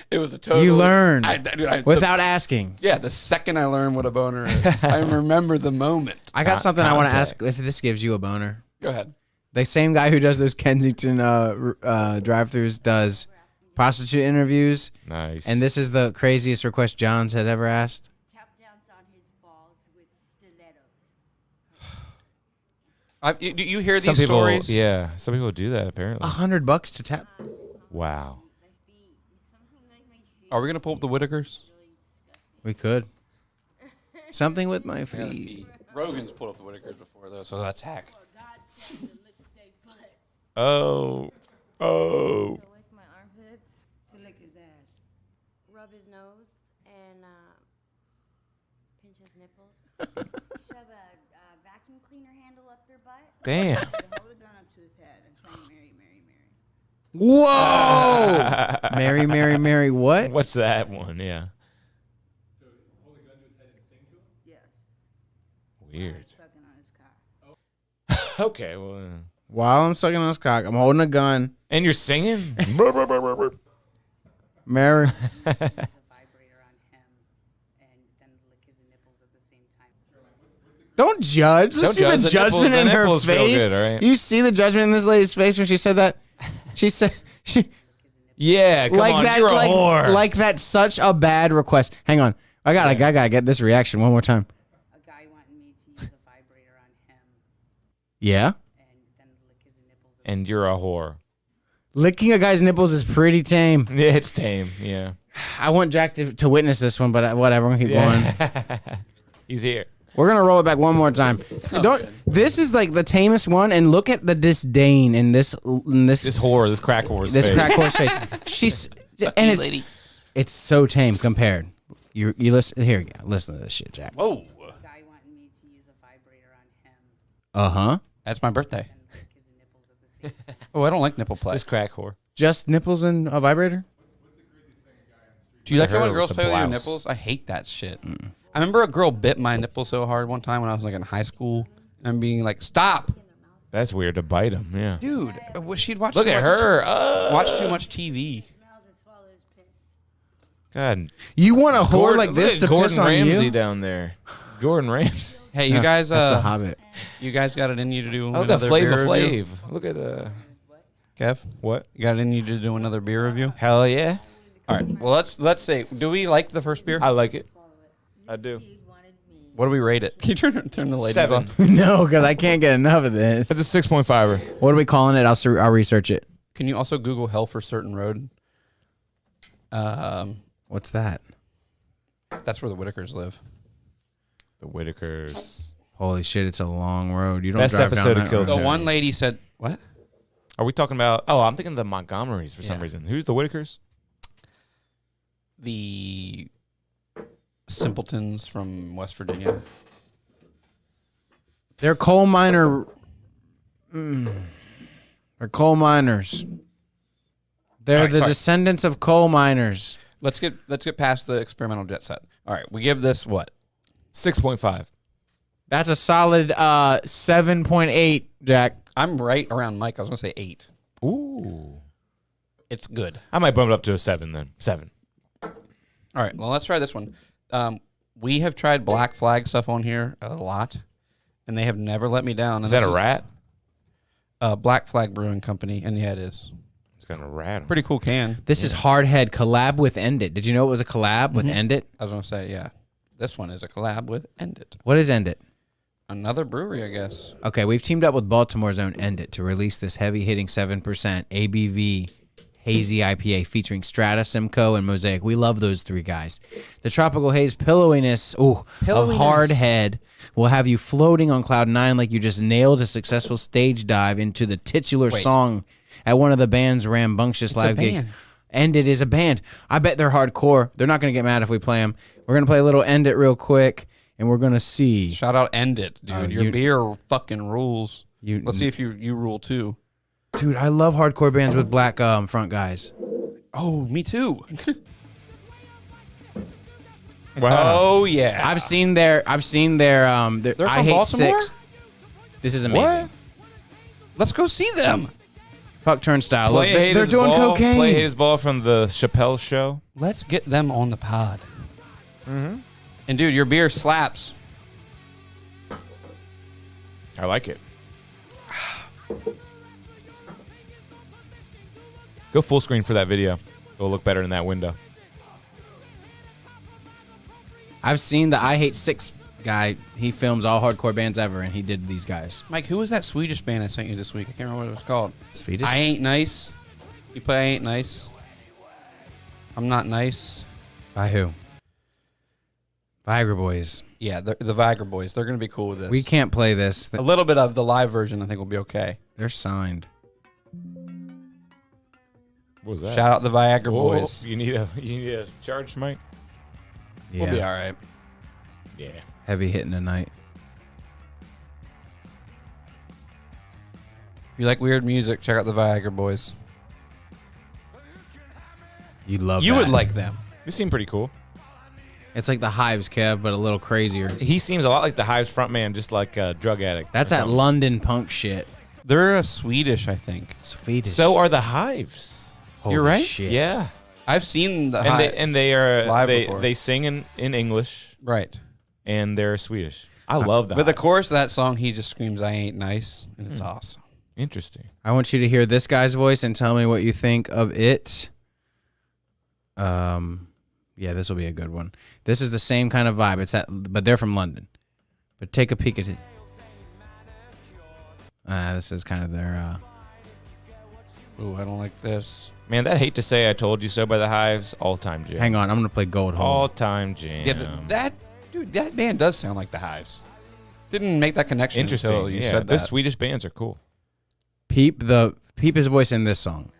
It was a total. You learn dude, without asking. the second I learned what a boner is, I remember the moment. I got something I want to ask. Context. If this gives you a boner, Go ahead. the same guy who does those Kensington drive-throughs does prostitute interviews, Nice. and this is the craziest request Johns had ever asked. Tap dance on his balls with stilettos. You hear these some people, stories? yeah, some people do that apparently. $100 to tap. Wow. Are we gonna pull up the Whitakers? We could. Something with my feet. Rogan's pulled up the Whitakers before though, so that's hack. Oh. Oh. Lick my armpits. To lick his ass. Rub his nose and pinch his nipples. Shove a vacuum cleaner handle up their butt. Damn. Hold a gun up to his head and say, "Mary, Mary, Mary." Whoa! Mary, Mary, Mary, what? What's that one? Yeah. Yes. Weird. Sucking on his cock. Okay. Well. While I'm sucking on his cock, I'm holding a gun. And you're singing? Mary. A vibrator on him and then lick his nipples at the same time. Don't judge. Let's see judge. the The judgment nipples- in the her nipples feel face. good, all right? You see the judgment in this lady's face when she said that? She said she Yeah. Come like on. that You're a whore. like that's such a bad request. Hang on. I gotta get this reaction one more time. A guy wanting me to use a vibrator on him Yeah? and then lick his nipples. And you're a whore. Licking a guy's nipples is pretty tame. Yeah, it's tame. Yeah. I want Jack to witness this one, but whatever. We're gonna keep going. He's here. We're gonna roll it back one more time. Don't. This is like the tamest one, and look at the disdain in this This whore, this crack whore's this face. crack horse face. She's and it's so tame compared. You listen here. You go. Listen to this shit, Jack. Whoa. A guy wanting me to use a vibrator on him Uh huh. That's my birthday. and lick his nipples at the same time. Oh, I don't like nipple play. This crack whore. Just nipples and a vibrator. Do you like it heard when it girls with the play with your blouse. nipples? I hate that shit. I remember a girl bit my nipple so hard one time when I was like in high school and being like, "Stop, That's weird to bite him. Yeah. dude!" She'd watch. Look too at much- her. Watch too much TV. Smells and swallows piss. God. You want a whore like Look this at to Gordon piss on Ramsay you? down there. Gordon Ramsay. Hey, you guys. That's a hobbit. You guys got it in you to do Look at another Flavor beer review? Flav. Look at Kev, what? you got it in you to do another beer review? Hell yeah. All right. Well, let's say, do we like the first beer? I like it. I do. What do we rate it? Can you turn the ladies 7. on? No, because I can't get enough of this. It's a 6.5er. What are we calling it? I'll research it. Can you also Google Hell for Certain Road? What's that? That's where the Whitakers live. The Whitakers. Holy shit! It's a long road. You don't Best drive down episode of that Kill road. The Joe. one lady said, "What?" Are we talking about? Oh, I'm thinking the Montgomerys for some Yeah. reason. Who's the Whitakers? The simpletons from West Virginia. They're coal miner. They're coal miners. They're All right, the sorry. descendants of coal miners. Let's get past the experimental jet set. All right, we give this what? 6.5. That's a solid 7.8, Jack. I'm right around Mike. I was gonna say 8. Ooh. It's good. I might bump it up to a 7 then. 7. All right, well, let's try this one. We have tried Black Flag stuff on here a lot, and they have never let me down. And Is that this a rat? Black Flag Brewing Company, and yeah, it is. It's got a rat. Pretty cool can. This is Hardhead collab with End It. Did you know it was a collab with End It? I was gonna say, yeah. This one is a collab with End It. What is End It? Another brewery, I guess. Okay, we've teamed up with Baltimore's own End It to release this heavy-hitting 7% ABV hazy IPA featuring Strata, Simcoe, and Mosaic. We love those three guys. The tropical haze pillowiness of Hardhead will have you floating on cloud 9 like you just nailed a successful stage dive into the titular song at one of the band's rambunctious live gigs. band. End It is a band. I bet they're hardcore. They're not going to get mad if we play them. We're going to play a little End It real quick, and we're going to see. Shout out End It, dude. Your beer fucking rules. You- Let's see if you rule too. Dude, I love hardcore bands with black front guys. Oh, me too. Wow. Oh yeah. I've seen their I They're I from Hate Baltimore? 6. This is amazing. What? Let's go see them. Fuck Turnstile. Look, Play they're Haters doing Ball. cocaine. Play Haters Ball from the Chappelle Show. Let's get them on the pod. Mm-hmm. And dude, your beer slaps. I like it. Go full screen for that video. It'll look better in that window. I've seen the I Hate 6 guy. He films all hardcore bands ever, and he did these guys. Mike, who was that Swedish band I sent you this week? I can't remember what it was called. Swedish? I Ain't Nice. You play I Ain't Nice. I'm Not Nice. By who? Viagra Boys. Yeah, the Viagra Boys. They're going to be cool with this. We can't play this. A little bit of the live version I think will be okay. They're signed. What was that? Shout out the Viagra Whoa, Boys. You need a charge, Mike? Yeah. We'll be all right. Yeah. Heavy hitting tonight. If you like weird music, check out the Viagra Boys. You love You that. would like them. This seemed pretty cool. It's like the Hives, Kev, but a little crazier. He seems a lot like the Hives frontman, just like a drug addict. That's or that something. London punk shit. They're Swedish, I think. Swedish. So are the Hives. Holy You're right. Shit. Yeah. I've seen the And they are live they before. they sing in English right. and they're Swedish. I love that. But the chorus of that song, he just screams, "I ain't nice," and it's awesome. Interesting. I want you to hear this guy's voice and tell me what you think of it. Yeah, this will be a good one. This is the same kind of vibe. But they're from London. But take a peek at it. This is kind of their. Ooh, I don't like this. Man, that Hate to Say I Told You So by the Hives, all-time jam. Hang on, I'm gonna play Gold Hole. All-time jam. Yeah, but that band does sound like the Hives. Didn't make that connection Interesting. until you yeah, said the that. Swedish bands are cool. Peep his voice in this song.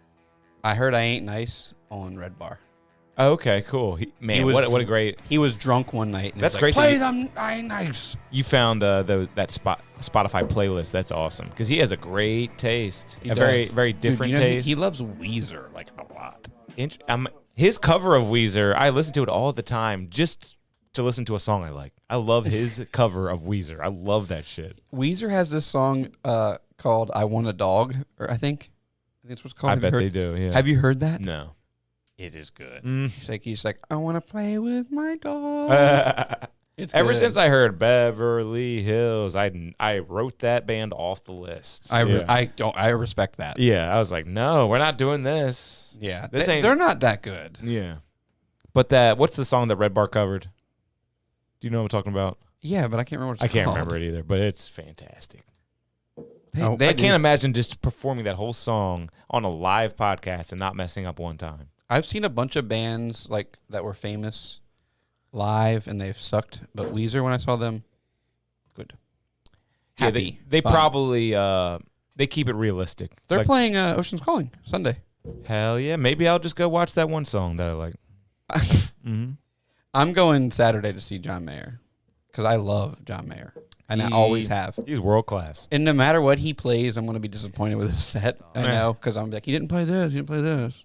I heard "I Ain't Nice" on Red Bar. Oh, okay, cool. Man, was- what a great. He was drunk one night. And That's he was great like, that Play them. I ain't nice. You found that Spotify playlist. That's awesome because he has a great taste, He a very does. very Dude, different you know, taste. He loves Weezer like a lot. His cover of Weezer, I listen to it all the time just to listen to a song I like. I love his cover of Weezer. I love that shit. Weezer has this song called "I Want a Dog," or I think that's what's called. I Have you bet heard- they do. Yeah. Have you heard that? No. It is good. Mm. He's like, I want to play with my dog. It's Ever good. since I heard Beverly Hills, I wrote that band off the list. I yeah. respect that. Yeah, I was like, no, we're not doing this. Yeah, This ain't- they're not that good. Yeah. But what's the song that Red Bar covered? Do you know what I'm talking about? Yeah, but I can't remember what it's I can't called. remember it either, but it's fantastic. They I do- can't imagine just performing that whole song on a live podcast and not messing up one time. I've seen a bunch of bands like that were famous live and they've sucked, but Weezer, when I saw them, good. Yeah, Happy. they fun. probably they keep it realistic. They're Like, playing Ocean's Calling Sunday. hell yeah, maybe I'll just go watch that one song that I like. Mm-hmm. I'm going Saturday to see John Mayer because I love John Mayer and I always have. He's world class. And no matter what he plays, I'm going to be disappointed with his set. I Yeah. know because I'm like, he didn't play this. He didn't play this.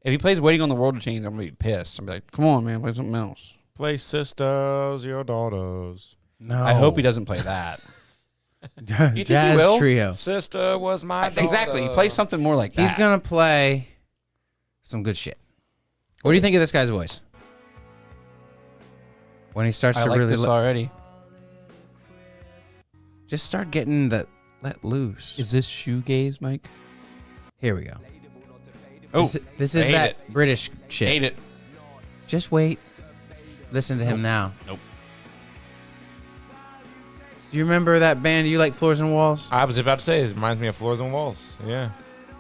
If he plays Waiting on the World to Change, I'm gonna be pissed. I'm gonna be like, come on, man, play something else. Play sisters, your daughters. No. I hope he doesn't play that. Jazz he will? Trio. Sister was my daughter. Exactly. Play something more like that. He's gonna play some good shit. What do you think of this guy's voice? When he starts I to like really this already. just start getting the let loose. Is this shoegaze, Mike? Here we go. Oh, This I is hate that it. British shit. Hate it. Just wait. Listen to him now. Nope. Do you remember that band You Like Floors and Walls? I was about to say, it reminds me of Floors and Walls. Yeah.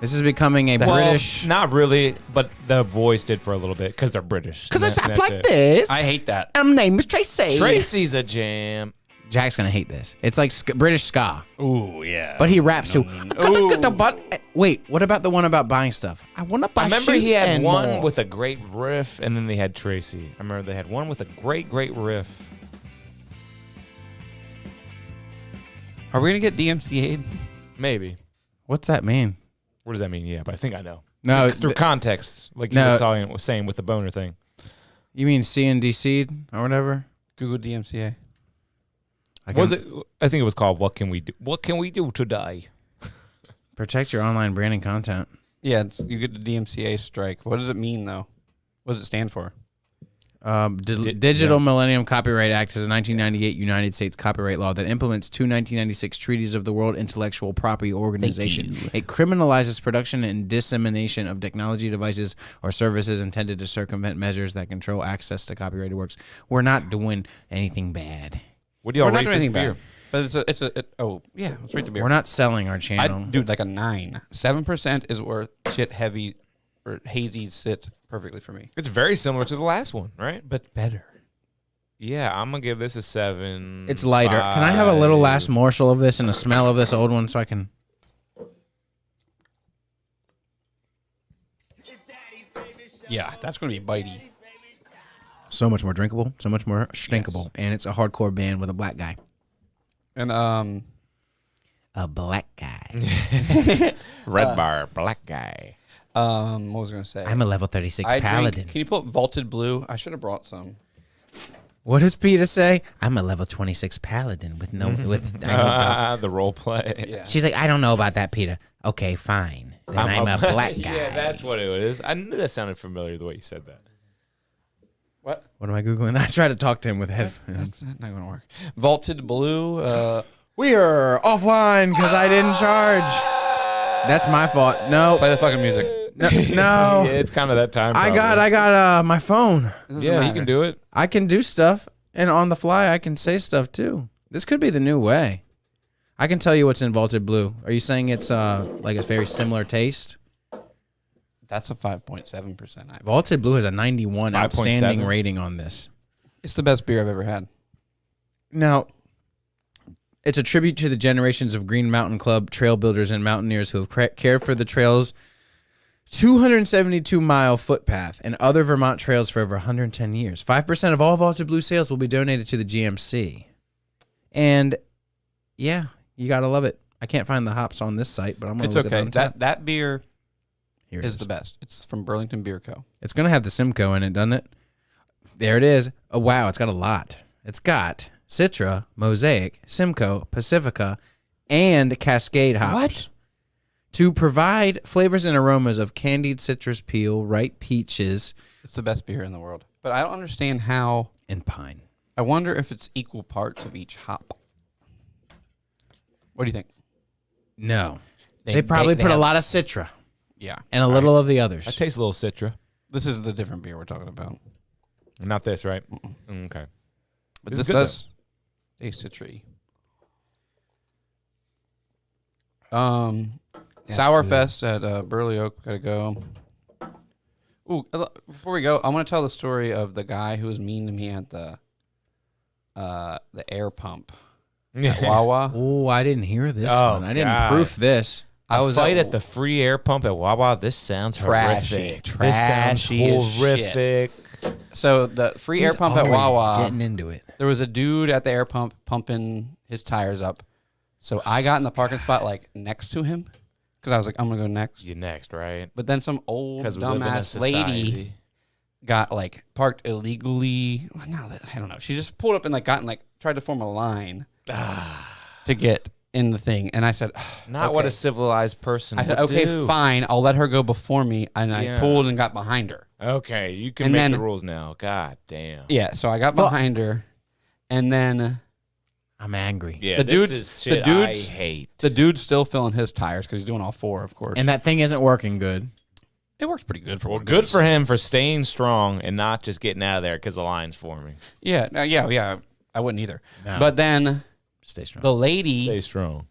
This is becoming a Well, British. not really, but the voice did for a little bit because they're British. Because I And sound that's like it. this. I hate that. My name is Tracy. Tracy's a jam. Jack's gonna hate this. It's like British ska, Ooh, yeah. but he raps too. Ooh. Wait, what about the one about buying stuff? I want to buy. I remember he shoes had and one more. with a great riff, and then they had Tracy. I remember they had one with a great riff. Are we gonna get DMCA'd? Maybe. What's that mean? What does that mean? Yeah, but I think I know. No, Through context, like you No. were saying with the boner thing. you mean CNDC or whatever? Google DMCA. Was it? I think it was called "What Can We Do? What Can We Do Today?" Protect your online branding content. Yeah, you get the DMCA strike. What does it mean, though? What does it stand for? Digital Millennium Copyright Act is a 1998 United States copyright law that implements two 1996 treaties of the World Intellectual Property Organization. It criminalizes production and dissemination of technology devices or services intended to circumvent measures that control access to copyrighted works. We're not doing anything bad. What do y'all We're not rate doing this anything beer? bad. But let's rate the beer. We're not selling our channel. Dude, like a 9. 7% is where shit heavy or hazy sits perfectly for me. It's very similar to the last one, right? But better. Yeah, I'm gonna give this a 7. It's lighter. Can I have a little last morsel of this and a smell of this old one so I can... Yeah, that's going to be bitey. So much more drinkable, so much more stinkable. And it's a hardcore band with a black guy. And A black guy. Red Bar Black Guy. what was I going to say? I'm a level 36 I paladin. Can you pull up Vaulted Blue? I should have brought some. What does Peter say? I'm a level 26 paladin with no with. The role play. Yeah. She's like, I don't know about that, Peter. Okay, fine. Then I'm a black guy. Yeah, that's what it is. I knew that sounded familiar the way you said that. What? What am I googling? I tried to talk to him with headphones. That's not going to work. Vaulted Blue. We are offline because I didn't charge. That's my fault. No, Play the fucking music. no. Yeah, it's kind of that time. I got my phone. Yeah, you can do it. I can do stuff, and on the fly, I can say stuff too. This could be the new way. I can tell you what's in Vaulted Blue. Are you saying it's like a very similar taste? That's a 5.7%. Vaulted Blue has a 91 5.7. outstanding rating on this. It's the best beer I've ever had. Now, it's a tribute to the generations of Green Mountain Club trail builders and mountaineers who have cared for the trail's 272-mile footpath and other Vermont trails for over 110 years. 5% of all Vaulted Blue sales will be donated to the GMC. And, yeah, you got to love it. I can't find the hops on this site, but I'm going It's to look okay. it on tap. That beer Here it is the best. It's from Burlington Beer Co. It's going to have the Simcoe in it, doesn't it? There it is. Oh, wow, it's got a lot. It's got Citra, Mosaic, Simcoe, Pacifica, and Cascade hops. What? To provide flavors and aromas of candied citrus peel, ripe peaches, It's the best beer in the world. But I don't understand how. and pine. I wonder if it's equal parts of each hop. What do you think? No. They probably put a lot of Citra Yeah. and a little of the others. I taste a little Citra. This is the different beer we're talking about. Not this, right? Okay. But This this is good, does taste citry. Sourfest at Burley Oak. Gotta go. Ooh, before we go, I want to tell the story of the guy who was mean to me at the air pump at Wawa. Oh, I didn't hear this Oh, one. I didn't God. proof this. I was Fight at the free air pump at Wawa. This sounds Trashy. horrific. Trashy This as sounds horrific. So the free air He's pump at always Wawa. getting into it. There was a dude at the air pump pumping his tires up. So I got in the parking spot like next to him because I was like, I'm gonna go next. You next, right? But then some old Because we live in a dumbass lady society. got like parked illegally. Well, no, I don't know. She just pulled up and like tried to form a line to get in the thing, and I said, Not what okay. a civilized person I said, would okay, do. fine. I'll let her go before me, and I Yeah. pulled and got behind her. Okay, you can And make then- the rules now. God damn. Yeah, so I got behind her, and then I'm angry. Yeah, The this dudes- is the shit dudes- I hate. the dude's still filling his tires because he's doing all 4, of course. And that thing isn't working good. it works pretty good for Well, what it good is. for him for staying strong and not just getting out of there because the line's forming. Yeah, no, yeah. I wouldn't either. No. But then Stay strong. the lady, Stay strong.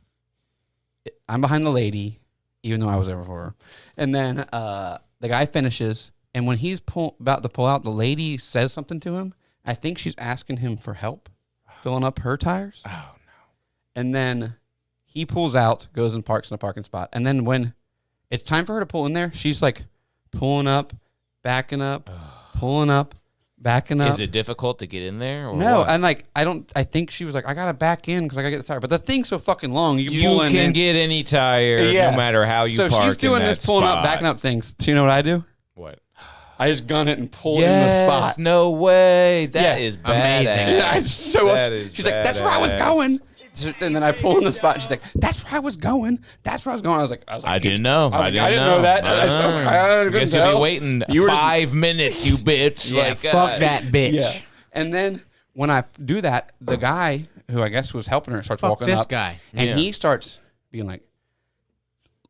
I'm behind the lady, even though I was there before her. And then the guy finishes, and when he's about to pull out, the lady says something to him. I think she's asking him for help filling up her tires. Oh, no. And then he pulls out, goes and parks in a parking spot. And then when it's time for her to pull in there, she's like pulling up, backing up, pulling up, backing up. Is it difficult to get in there? Or No, what? and like I think she was like, I gotta back in because I gotta get the tire. But the thing's so fucking long, you can you pull in. can and- get any tire Yeah. no matter how you so park. she's doing in this that pulling spot. up, backing up things. So you know what I do? What? I just gun it and pull in the spot. No way. That Yeah. is Amazing. badass. Yeah, it's so That is she's like, that's where I was badass. going. And then I pull in the spot. And she's like, that's where I was going. That's where I was going. I was like, I didn't know. I didn't know that. I couldn't guess you'll tell. be waiting You were just- 5 minutes, you bitch. Yeah, Like, fuck that bitch. Yeah. And then when I do that, the guy who I guess was helping her starts Fuck walking this up. guy. And Yeah. he starts being like,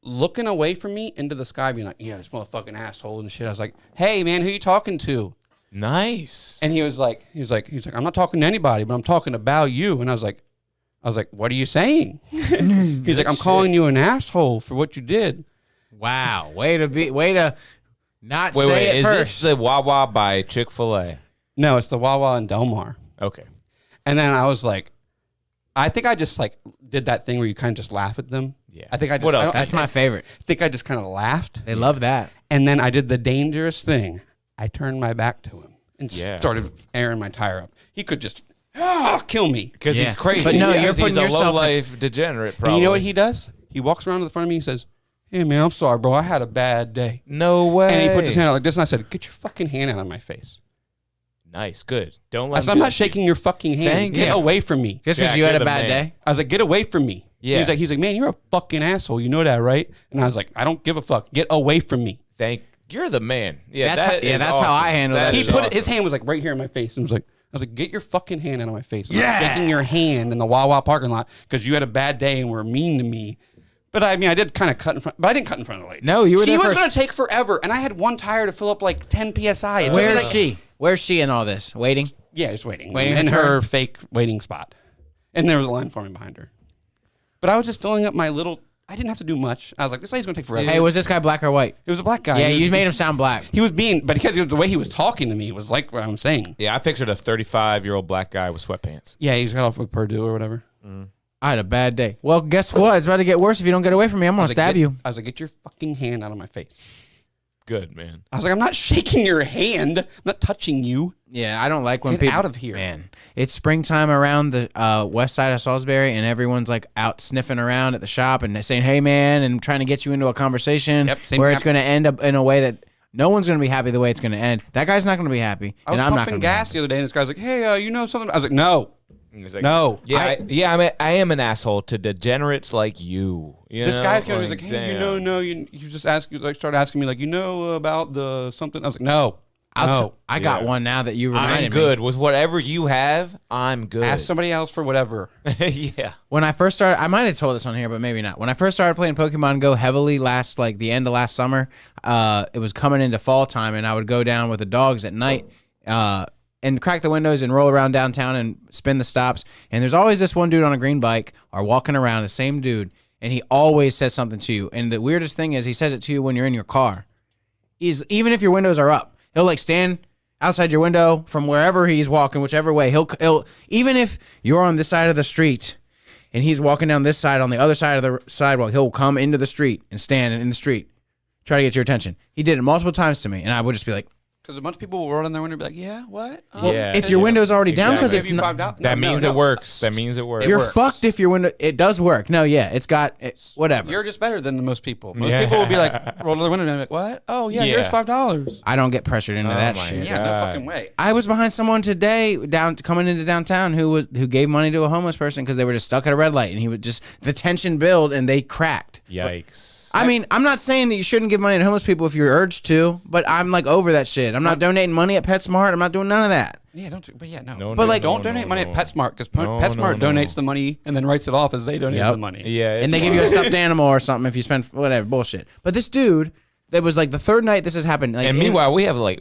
looking away from me into the sky, being like, yeah, this motherfucking asshole and shit. I was like, hey, man, who you talking to? Nice. And he was like, I'm not talking to anybody, but I'm talking about you. And I was like, what are you saying? He's like, I'm calling you an asshole for what you did. Wow. Way to not Wait, say it is first. this the Wawa by Chick-fil-A? No, it's the Wawa in Del Mar. Okay. And then I was like, I think I just like did that thing where you kind of just laugh at them. Yeah. I think I just, What else? That's my favorite. think I just kind of laughed. They love that. And then I did the dangerous thing. I turned my back to him and Yeah. started airing my tire up. He could just kill me. Because Yeah. he's crazy. But no, you're Because putting he's a yourself in- low-life degenerate, probably. And you know what he does? He walks around to the front of me and says, hey, man, I'm sorry, bro. I had a bad day. No way. And he puts his hand out like this, and I said, get your fucking hand out of my face. Nice. Good. Don't I let said, him I'm do not that. shaking your fucking hand. Thank Get you. away from me. Just Jack, because you had you're a the bad man. day. I was like, get away from me. Yeah. He's like, man, you're a fucking asshole. You know that, right? And I was like, I don't give a fuck. Get away from me. You're the man. Yeah, That's that's how- that's how I handle that He shit. put it, his hand was like right here in my face and was like, I was like, get your fucking hand out of my face. I'm not shaking your hand in the Wawa parking lot because you had a bad day and were mean to me. But I mean, I did kind of cut in front, but I didn't cut in front of the lady. No, you were She there was first. going to take forever, and I had one tire to fill up like 10 psi. It took me, Where's like- she? Where's she in all this? Waiting? Yeah, just waiting. Waiting in her her turn? fake waiting spot. And there was a line forming behind her. But I was just filling up my little, I didn't have to do much. I was like, this lady's going to take forever. Hey, was this guy black or white? It was a black guy. Yeah, He was- you made him sound black. He was being, but because the way he was talking to me was like what I'm saying. Yeah, I pictured a 35-year-old black guy with sweatpants. Yeah, he just got off with Purdue or whatever. I had a bad day. Well, guess what? It's about to get worse if you don't get away from me. I'm I going was to like, stab "Get-" you. I was like, get your fucking hand out of my face. Good, man. I was like, I'm not shaking your hand. I'm not touching you. Yeah, I don't like when Get people out of here. Man, it's springtime around the west side of Salisbury, and everyone's like out sniffing around at the shop and saying, "Hey, man," and trying to get you into a conversation Yep, same where hap- it's going to end up in a way that no one's going to be happy the way it's going to end. That guy's not going to be happy, I was and I'm not pumping going to gas the other day, and this guy's like, hey, you know something? I was like, no. And he's like, No. Yeah, I am an asshole to degenerates like you. You This know? guy came and was like, hey, you damn. know, you just ask, like, started asking me, like, you know about the something? I was like, no. I got Yeah. one now that you I'm reminded me. good with whatever you have. I'm good. Ask somebody else for whatever. Yeah. When I first started, I might have told this on here, but maybe not. When I first started playing Pokemon Go heavily the end of last summer, it was coming into fall time, and I would go down with the dogs at night and crack the windows and roll around downtown and spin the stops. And there's always this one dude on a green bike or walking around, the same dude, and he always says something to you. And the weirdest thing is he says it to you when you're in your car. Even if your windows are up, he'll like stand outside your window from wherever he's walking, whichever way. He'll even if you're on this side of the street and he's walking down this side on the other side of the sidewalk, he'll come into the street and stand in the street, try to get your attention. He did it multiple times to me, and I would just be like, Because a bunch of people will roll down their window and be like, yeah, what? Oh, Yeah. If your window's already down because Exactly. it's Give you not, $5. That No, means no. it works. That means it works. you're works. fucked if your window. It does work. No, yeah, it's got whatever. You're just better than most people. Most Yeah. people will be like, roll to the window and be like, what? Oh, yeah, here's Yeah. $5. I don't get pressured into that my shit. God. Yeah, no fucking way. I was behind someone today coming into downtown who gave money to a homeless person because they were just stuck at a red light and he would just the tension build and they cracked. Yikes. I mean, I'm not saying that you shouldn't give money to homeless people if you're urged to, but I'm like over that shit. I'm not donating money at PetSmart. I'm not doing none of that. Yeah, don't. But yeah, no. No, but no, like, no, don't donate no, money no. at PetSmart because No, PetSmart no, no. donates the money and then writes it off as they donate Yep. the money. Yeah. And they give you a stuffed animal or something if you spend whatever bullshit. But this dude, that was like the third night this has happened. Like, And meanwhile, we have like,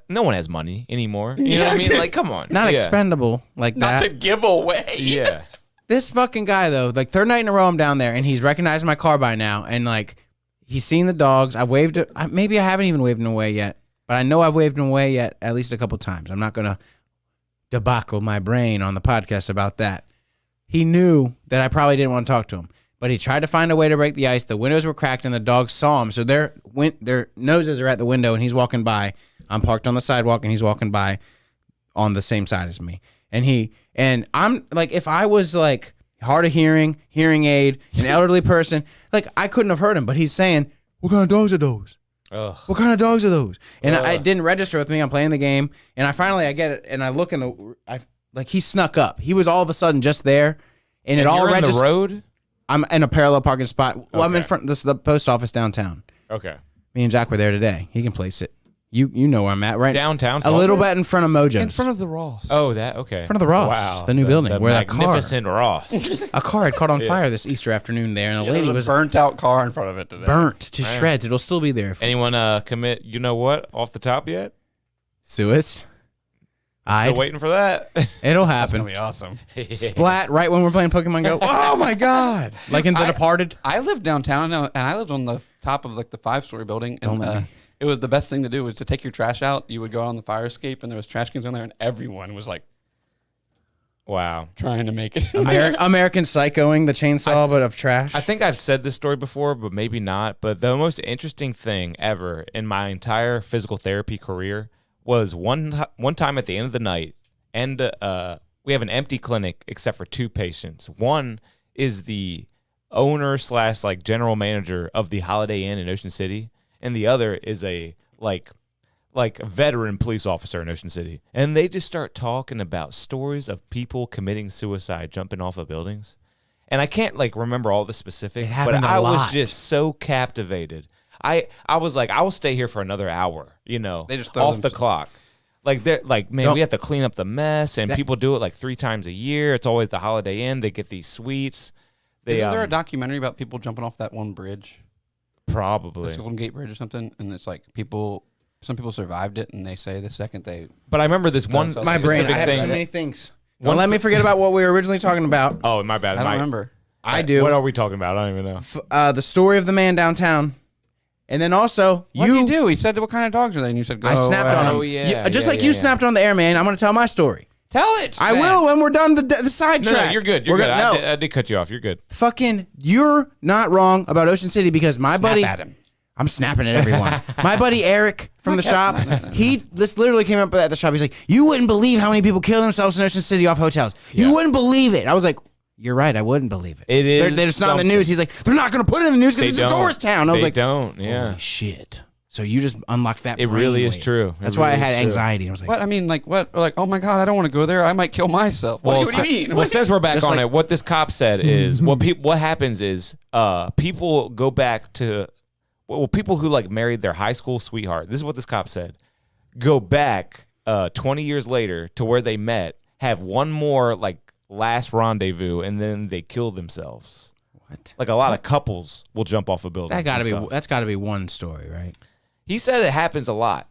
no one has money anymore. You know what I mean? Like, come on. not Yeah. expendable like Not that. to give away. Yeah. This fucking guy though, like third night in a row, I'm down there and he's recognized my car by now, and like he's seen the dogs. I've waved it. Maybe I haven't even waved him away yet, but I know I've waved him away yet at least a couple times. I'm not gonna debacle my brain on the podcast about that. He knew that I probably didn't want to talk to him, but he tried to find a way to break the ice. The windows were cracked and the dogs saw him, so their noses are at the window and he's walking by. I'm parked on the sidewalk and he's walking by on the same side as me. And I'm like, if I was like hard of hearing, hearing aid, an elderly person, like I couldn't have heard him, but he's saying, what kind of dogs are those? Ugh. What kind of dogs are those? And it didn't register with me. I'm playing the game, and I get it, and I look in like he snuck up. He was all of a sudden just there, and it all You're in the registered. road? I'm in a parallel parking spot. Well, I'm in Okay. front. This is the post office downtown. Okay. Me and Jack were there today. He can place it. You know where I'm at, right? Downtown? A little Salford? bit in front of Mojo's. In front of the Ross. Oh, that, okay. In front of the Ross, the new building, The where that car- magnificent Ross. A car had caught on fire this Easter afternoon there, and a Yeah, lady there's a was burnt out car in front of it today. burnt to shreds. It'll still be there. Anyone commit, you know what, off the top yet? Suez. Still waiting for that. It'll That's happen. gonna be awesome. Splat right when we're playing Pokemon Go. Oh my god! Like in The Departed. I lived downtown and I lived on the top of like the 5-story building, Don't and let me. it was the best thing to do was to take your trash out. You would go on the fire escape, and there was trash cans on there, and everyone was like Wow. trying to make it. American Psychoing the chainsaw, but of trash. I think I've said this story before, but maybe not. But the most interesting thing ever in my entire physical therapy career was one time at the end of the night, and we have an empty clinic except for 2 patients. One is the owner / like general manager of the Holiday Inn in Ocean City, and the other is a like a veteran police officer in Ocean City. And they just start talking about stories of people committing suicide, jumping off of buildings. And I can't like remember all the specifics, It but happened a I was lot. just so captivated. I was like, I will stay here for another hour, you know, They just throw off the themselves- clock. Like they're like, man, Don't- we have to clean up the mess, and people do it like 3 times a year. It's always the Holiday Inn. They get these suites. They Isn't there a documentary about people jumping off that one bridge, probably. the Golden Gate Bridge or something? And it's like some people survived it, and they say the second they But I remember this one so my brain. specific I have thing. so many things. One Don't let me forget about what we were originally talking about. Oh, my bad. I don't remember. I do. What are we talking about? I don't even know. The story of the man downtown, and then also What did you do? He said, "What kind of dogs are they?" And you said, "Go." I snapped on him. Oh, yeah, Just yeah, like yeah, you yeah. snapped on the air, man. I'm going to tell my story. Tell it. I will when we're done the sidetrack. No, you're good. You're We're good. gonna- no, I did cut you off. You're good. fucking, you're not wrong about Ocean City because my buddy. at him. I'm snapping at everyone. My buddy Eric from the shop, this literally came up at the shop. He's like, you wouldn't believe how many people kill themselves in Ocean City off hotels. You wouldn't believe it. I was like, you're right. I wouldn't believe it. It is They're just not in the something. news. He's like, they're not going to put it in the news because They it's a don't. tourist town. I was They like, don't. Yeah. holy shit. So you just unlocked that. It really is brainwave. true. It That's why I really had is true. anxiety. I was like, What I mean, like what? Like, oh my god, I don't want to go there. I might kill myself. What do you mean? Well, since we're back Just on like- it, what this cop said is what happens is people go back to people who like married their high school sweetheart. This is what this cop said. Go back 20 years later to where they met, have one more like last rendezvous, and then they kill themselves. what? Like a lot of couples will jump off a building. That's got to be one story, right? He said it happens a lot.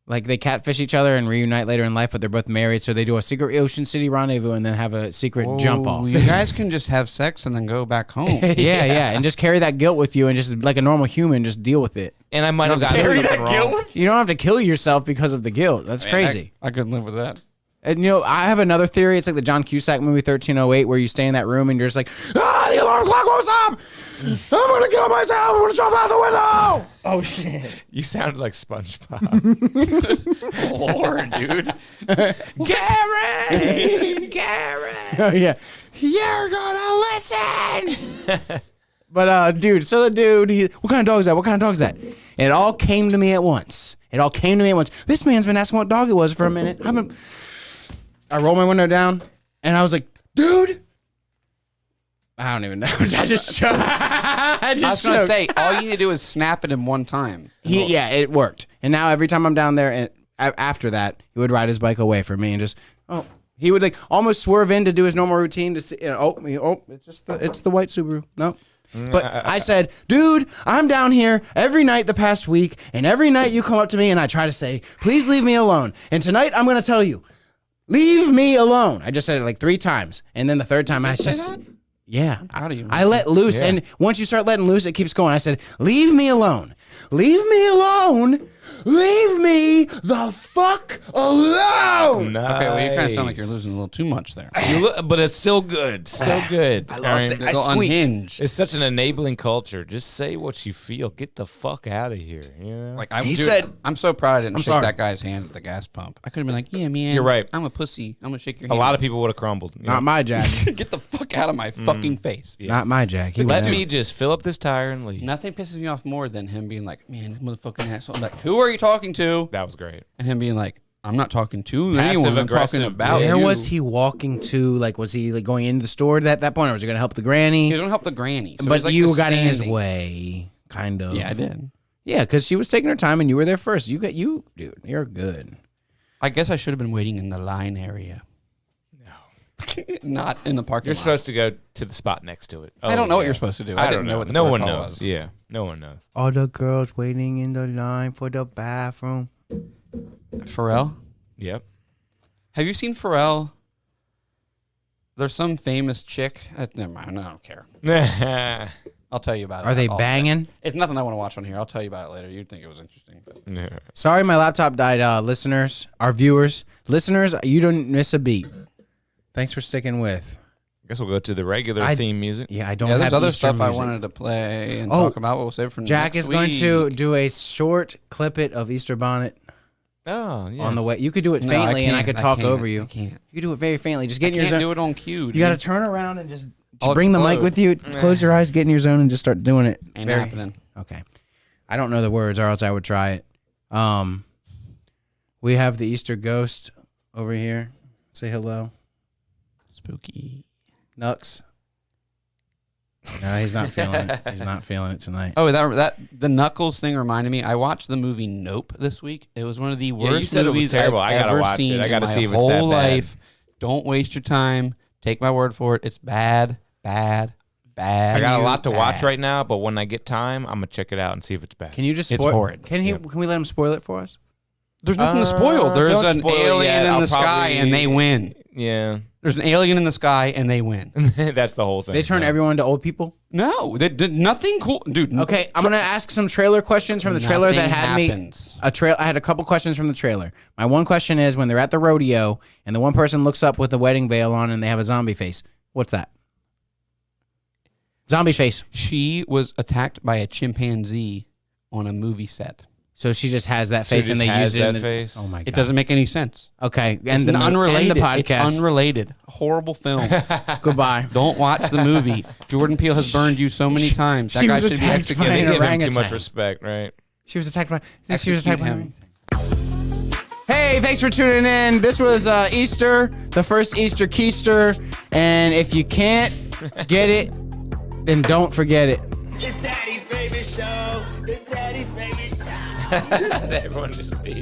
Like they catfish each other and reunite later in life, but they're both married, so they do a secret Ocean City rendezvous and then have a secret jump off. You guys can just have sex and then go back home. Yeah, and just carry that guilt with you and just like a normal human, just deal with it. And I might have gotten something wrong. You don't have to kill yourself because of the guilt. That's crazy. I couldn't live with that. And I have another theory. It's like the John Cusack movie 1308, where you stay in that room and you're just like, the alarm clock won't stop. I'm gonna kill myself. I'm gonna jump out the window. Oh shit! You sounded like SpongeBob. Lord, dude. Gary. Oh yeah, you're gonna listen. But dude, so the dude, what kind of dog is that? What kind of dog is that? And it all came to me at once. This man's been asking what dog it was for a minute. I rolled my window down, and I was like, dude. I don't even know. I was gonna say, all you need to do is snap it in one time. It worked. And now every time I'm down there, and after that, he would ride his bike away from me and just he would like almost swerve in to do his normal routine to see. It's the white Subaru. No. But I said, dude, I'm down here every night the past week, and every night you come up to me and I try to say, please leave me alone. And tonight I'm gonna tell you, leave me alone. I just said it like 3 times, and then the third time I just. Yeah, Proud of you, man. I let loose, and once you start letting loose, it keeps going. I said, leave me alone. Leave me alone. Leave me the fuck alone. Nice. Okay, well, you kind of sound like you're losing a little too much there. But it's still good. Still good. I lost it. A I little squeaked. unhinged. It's such an enabling culture. Just say what you feel. Get the fuck out of here. You know? Like He said- I'm so proud I didn't shake sorry. that guy's hand at the gas pump. I could have been like, yeah, man. You're right. I'm a pussy. I'm gonna shake your a hand. lot of people would have crumbled. you know? Not my Jack. Get the fuck out of my fucking face. Not my Jack. He Let would me just fill up this tire and leave. Nothing pisses me off more than him being like, man, this motherfucking asshole. I'm like, who are you talking to? That was great. And him being like, I'm not talking to Passive anyone. I'm talking aggressive. about Where you. was he walking to? Like, was he like going into the store at that point, or was he going to help the granny? He was gonna help the granny. So it but was like you the got in his standing. way, kind of. Yeah, I did. Yeah, because she was taking her time, and you were there first. Dude, you're good. I guess I should have been waiting in the line area. No. Not in the parking You're lot. supposed to go to the spot next to it. I don't know what yeah. you're supposed to do. I didn't don't know what the No one protocol knows. was. Yeah, no one knows. All the girls waiting in the line for the bathroom. Pharrell? Yep. Have you seen Pharrell? There's some famous chick. Never mind. I don't care. I'll tell you about it. Are they off- banging? It's nothing I want to watch on here. I'll tell you about it later. You'd think it was interesting. But. Sorry, my laptop died. Listeners, our viewers, listeners, you don't miss a beat. Thanks for sticking with. Guess we'll go to the regular theme music. Yeah, I don't Yeah, have there's other Easter stuff I music. wanted to play and Oh, talk about. But we'll save for Jack next is going to week. do a short clip it of Easter bonnet Oh, yeah. on the way. You could do it No, faintly, and I can't. could talk can't. over you. I can't. You could do it very faintly. Just get I in your can't zone. do it on cue. You got to turn around and just I'll bring the mic explode. with you. Close your eyes, get in your zone, and just start doing it. Ain't Very- happening. Okay. I don't know the words, or else I would try it. We have the Easter ghost over here. Say hello. Spooky. Nux. No, he's not feeling it. He's not feeling it tonight. Oh, that the Knuckles thing reminded me. I watched the movie Nope this week. It was one of the worst you said it was movies terrible. I've I gotta ever watch it. seen I gotta in my see if it's that whole bad. life. Don't waste your time. Take my word for it. It's bad, bad, bad. I got a lot to watch bad. right now, but when I get time, I'm gonna check it out and see if it's bad. Can you just It's spoil? horrid. Can we let him spoil it for us? There's nothing to spoil. There's don't an spoil it alien yet. in I'll the sky probably- and they win. Yeah, There's an alien in the sky and they win. that's the whole thing. They turn Yeah. everyone into old people. No, they did nothing cool, dude. Okay, I'm gonna ask some trailer questions from the trailer that Nothing had happens. me. I had a couple questions from the trailer. My one question is when they're at the rodeo and the one person looks up with the wedding veil on and they have a zombie face. What's that? Zombie face. She was attacked by a chimpanzee on a movie set. So she just has that She face and just they has use it. that in the, face? Oh my god! It doesn't make any sense. Okay, It's the unrelated. End the podcast. It's unrelated. Horrible film. Goodbye. Don't watch the movie. Jordan Peele has burned you so many times. That She guy was should be attacked by They executed. an give him too orangutan. much respect, right? She was attacked by. She was Execute attacked by him. Hey, thanks for tuning in. This was Easter, the first Easter Keister, and if you can't get it, then don't forget it. It's Daddy's favorite show. It's Daddy's favorite show. Everyone just leave.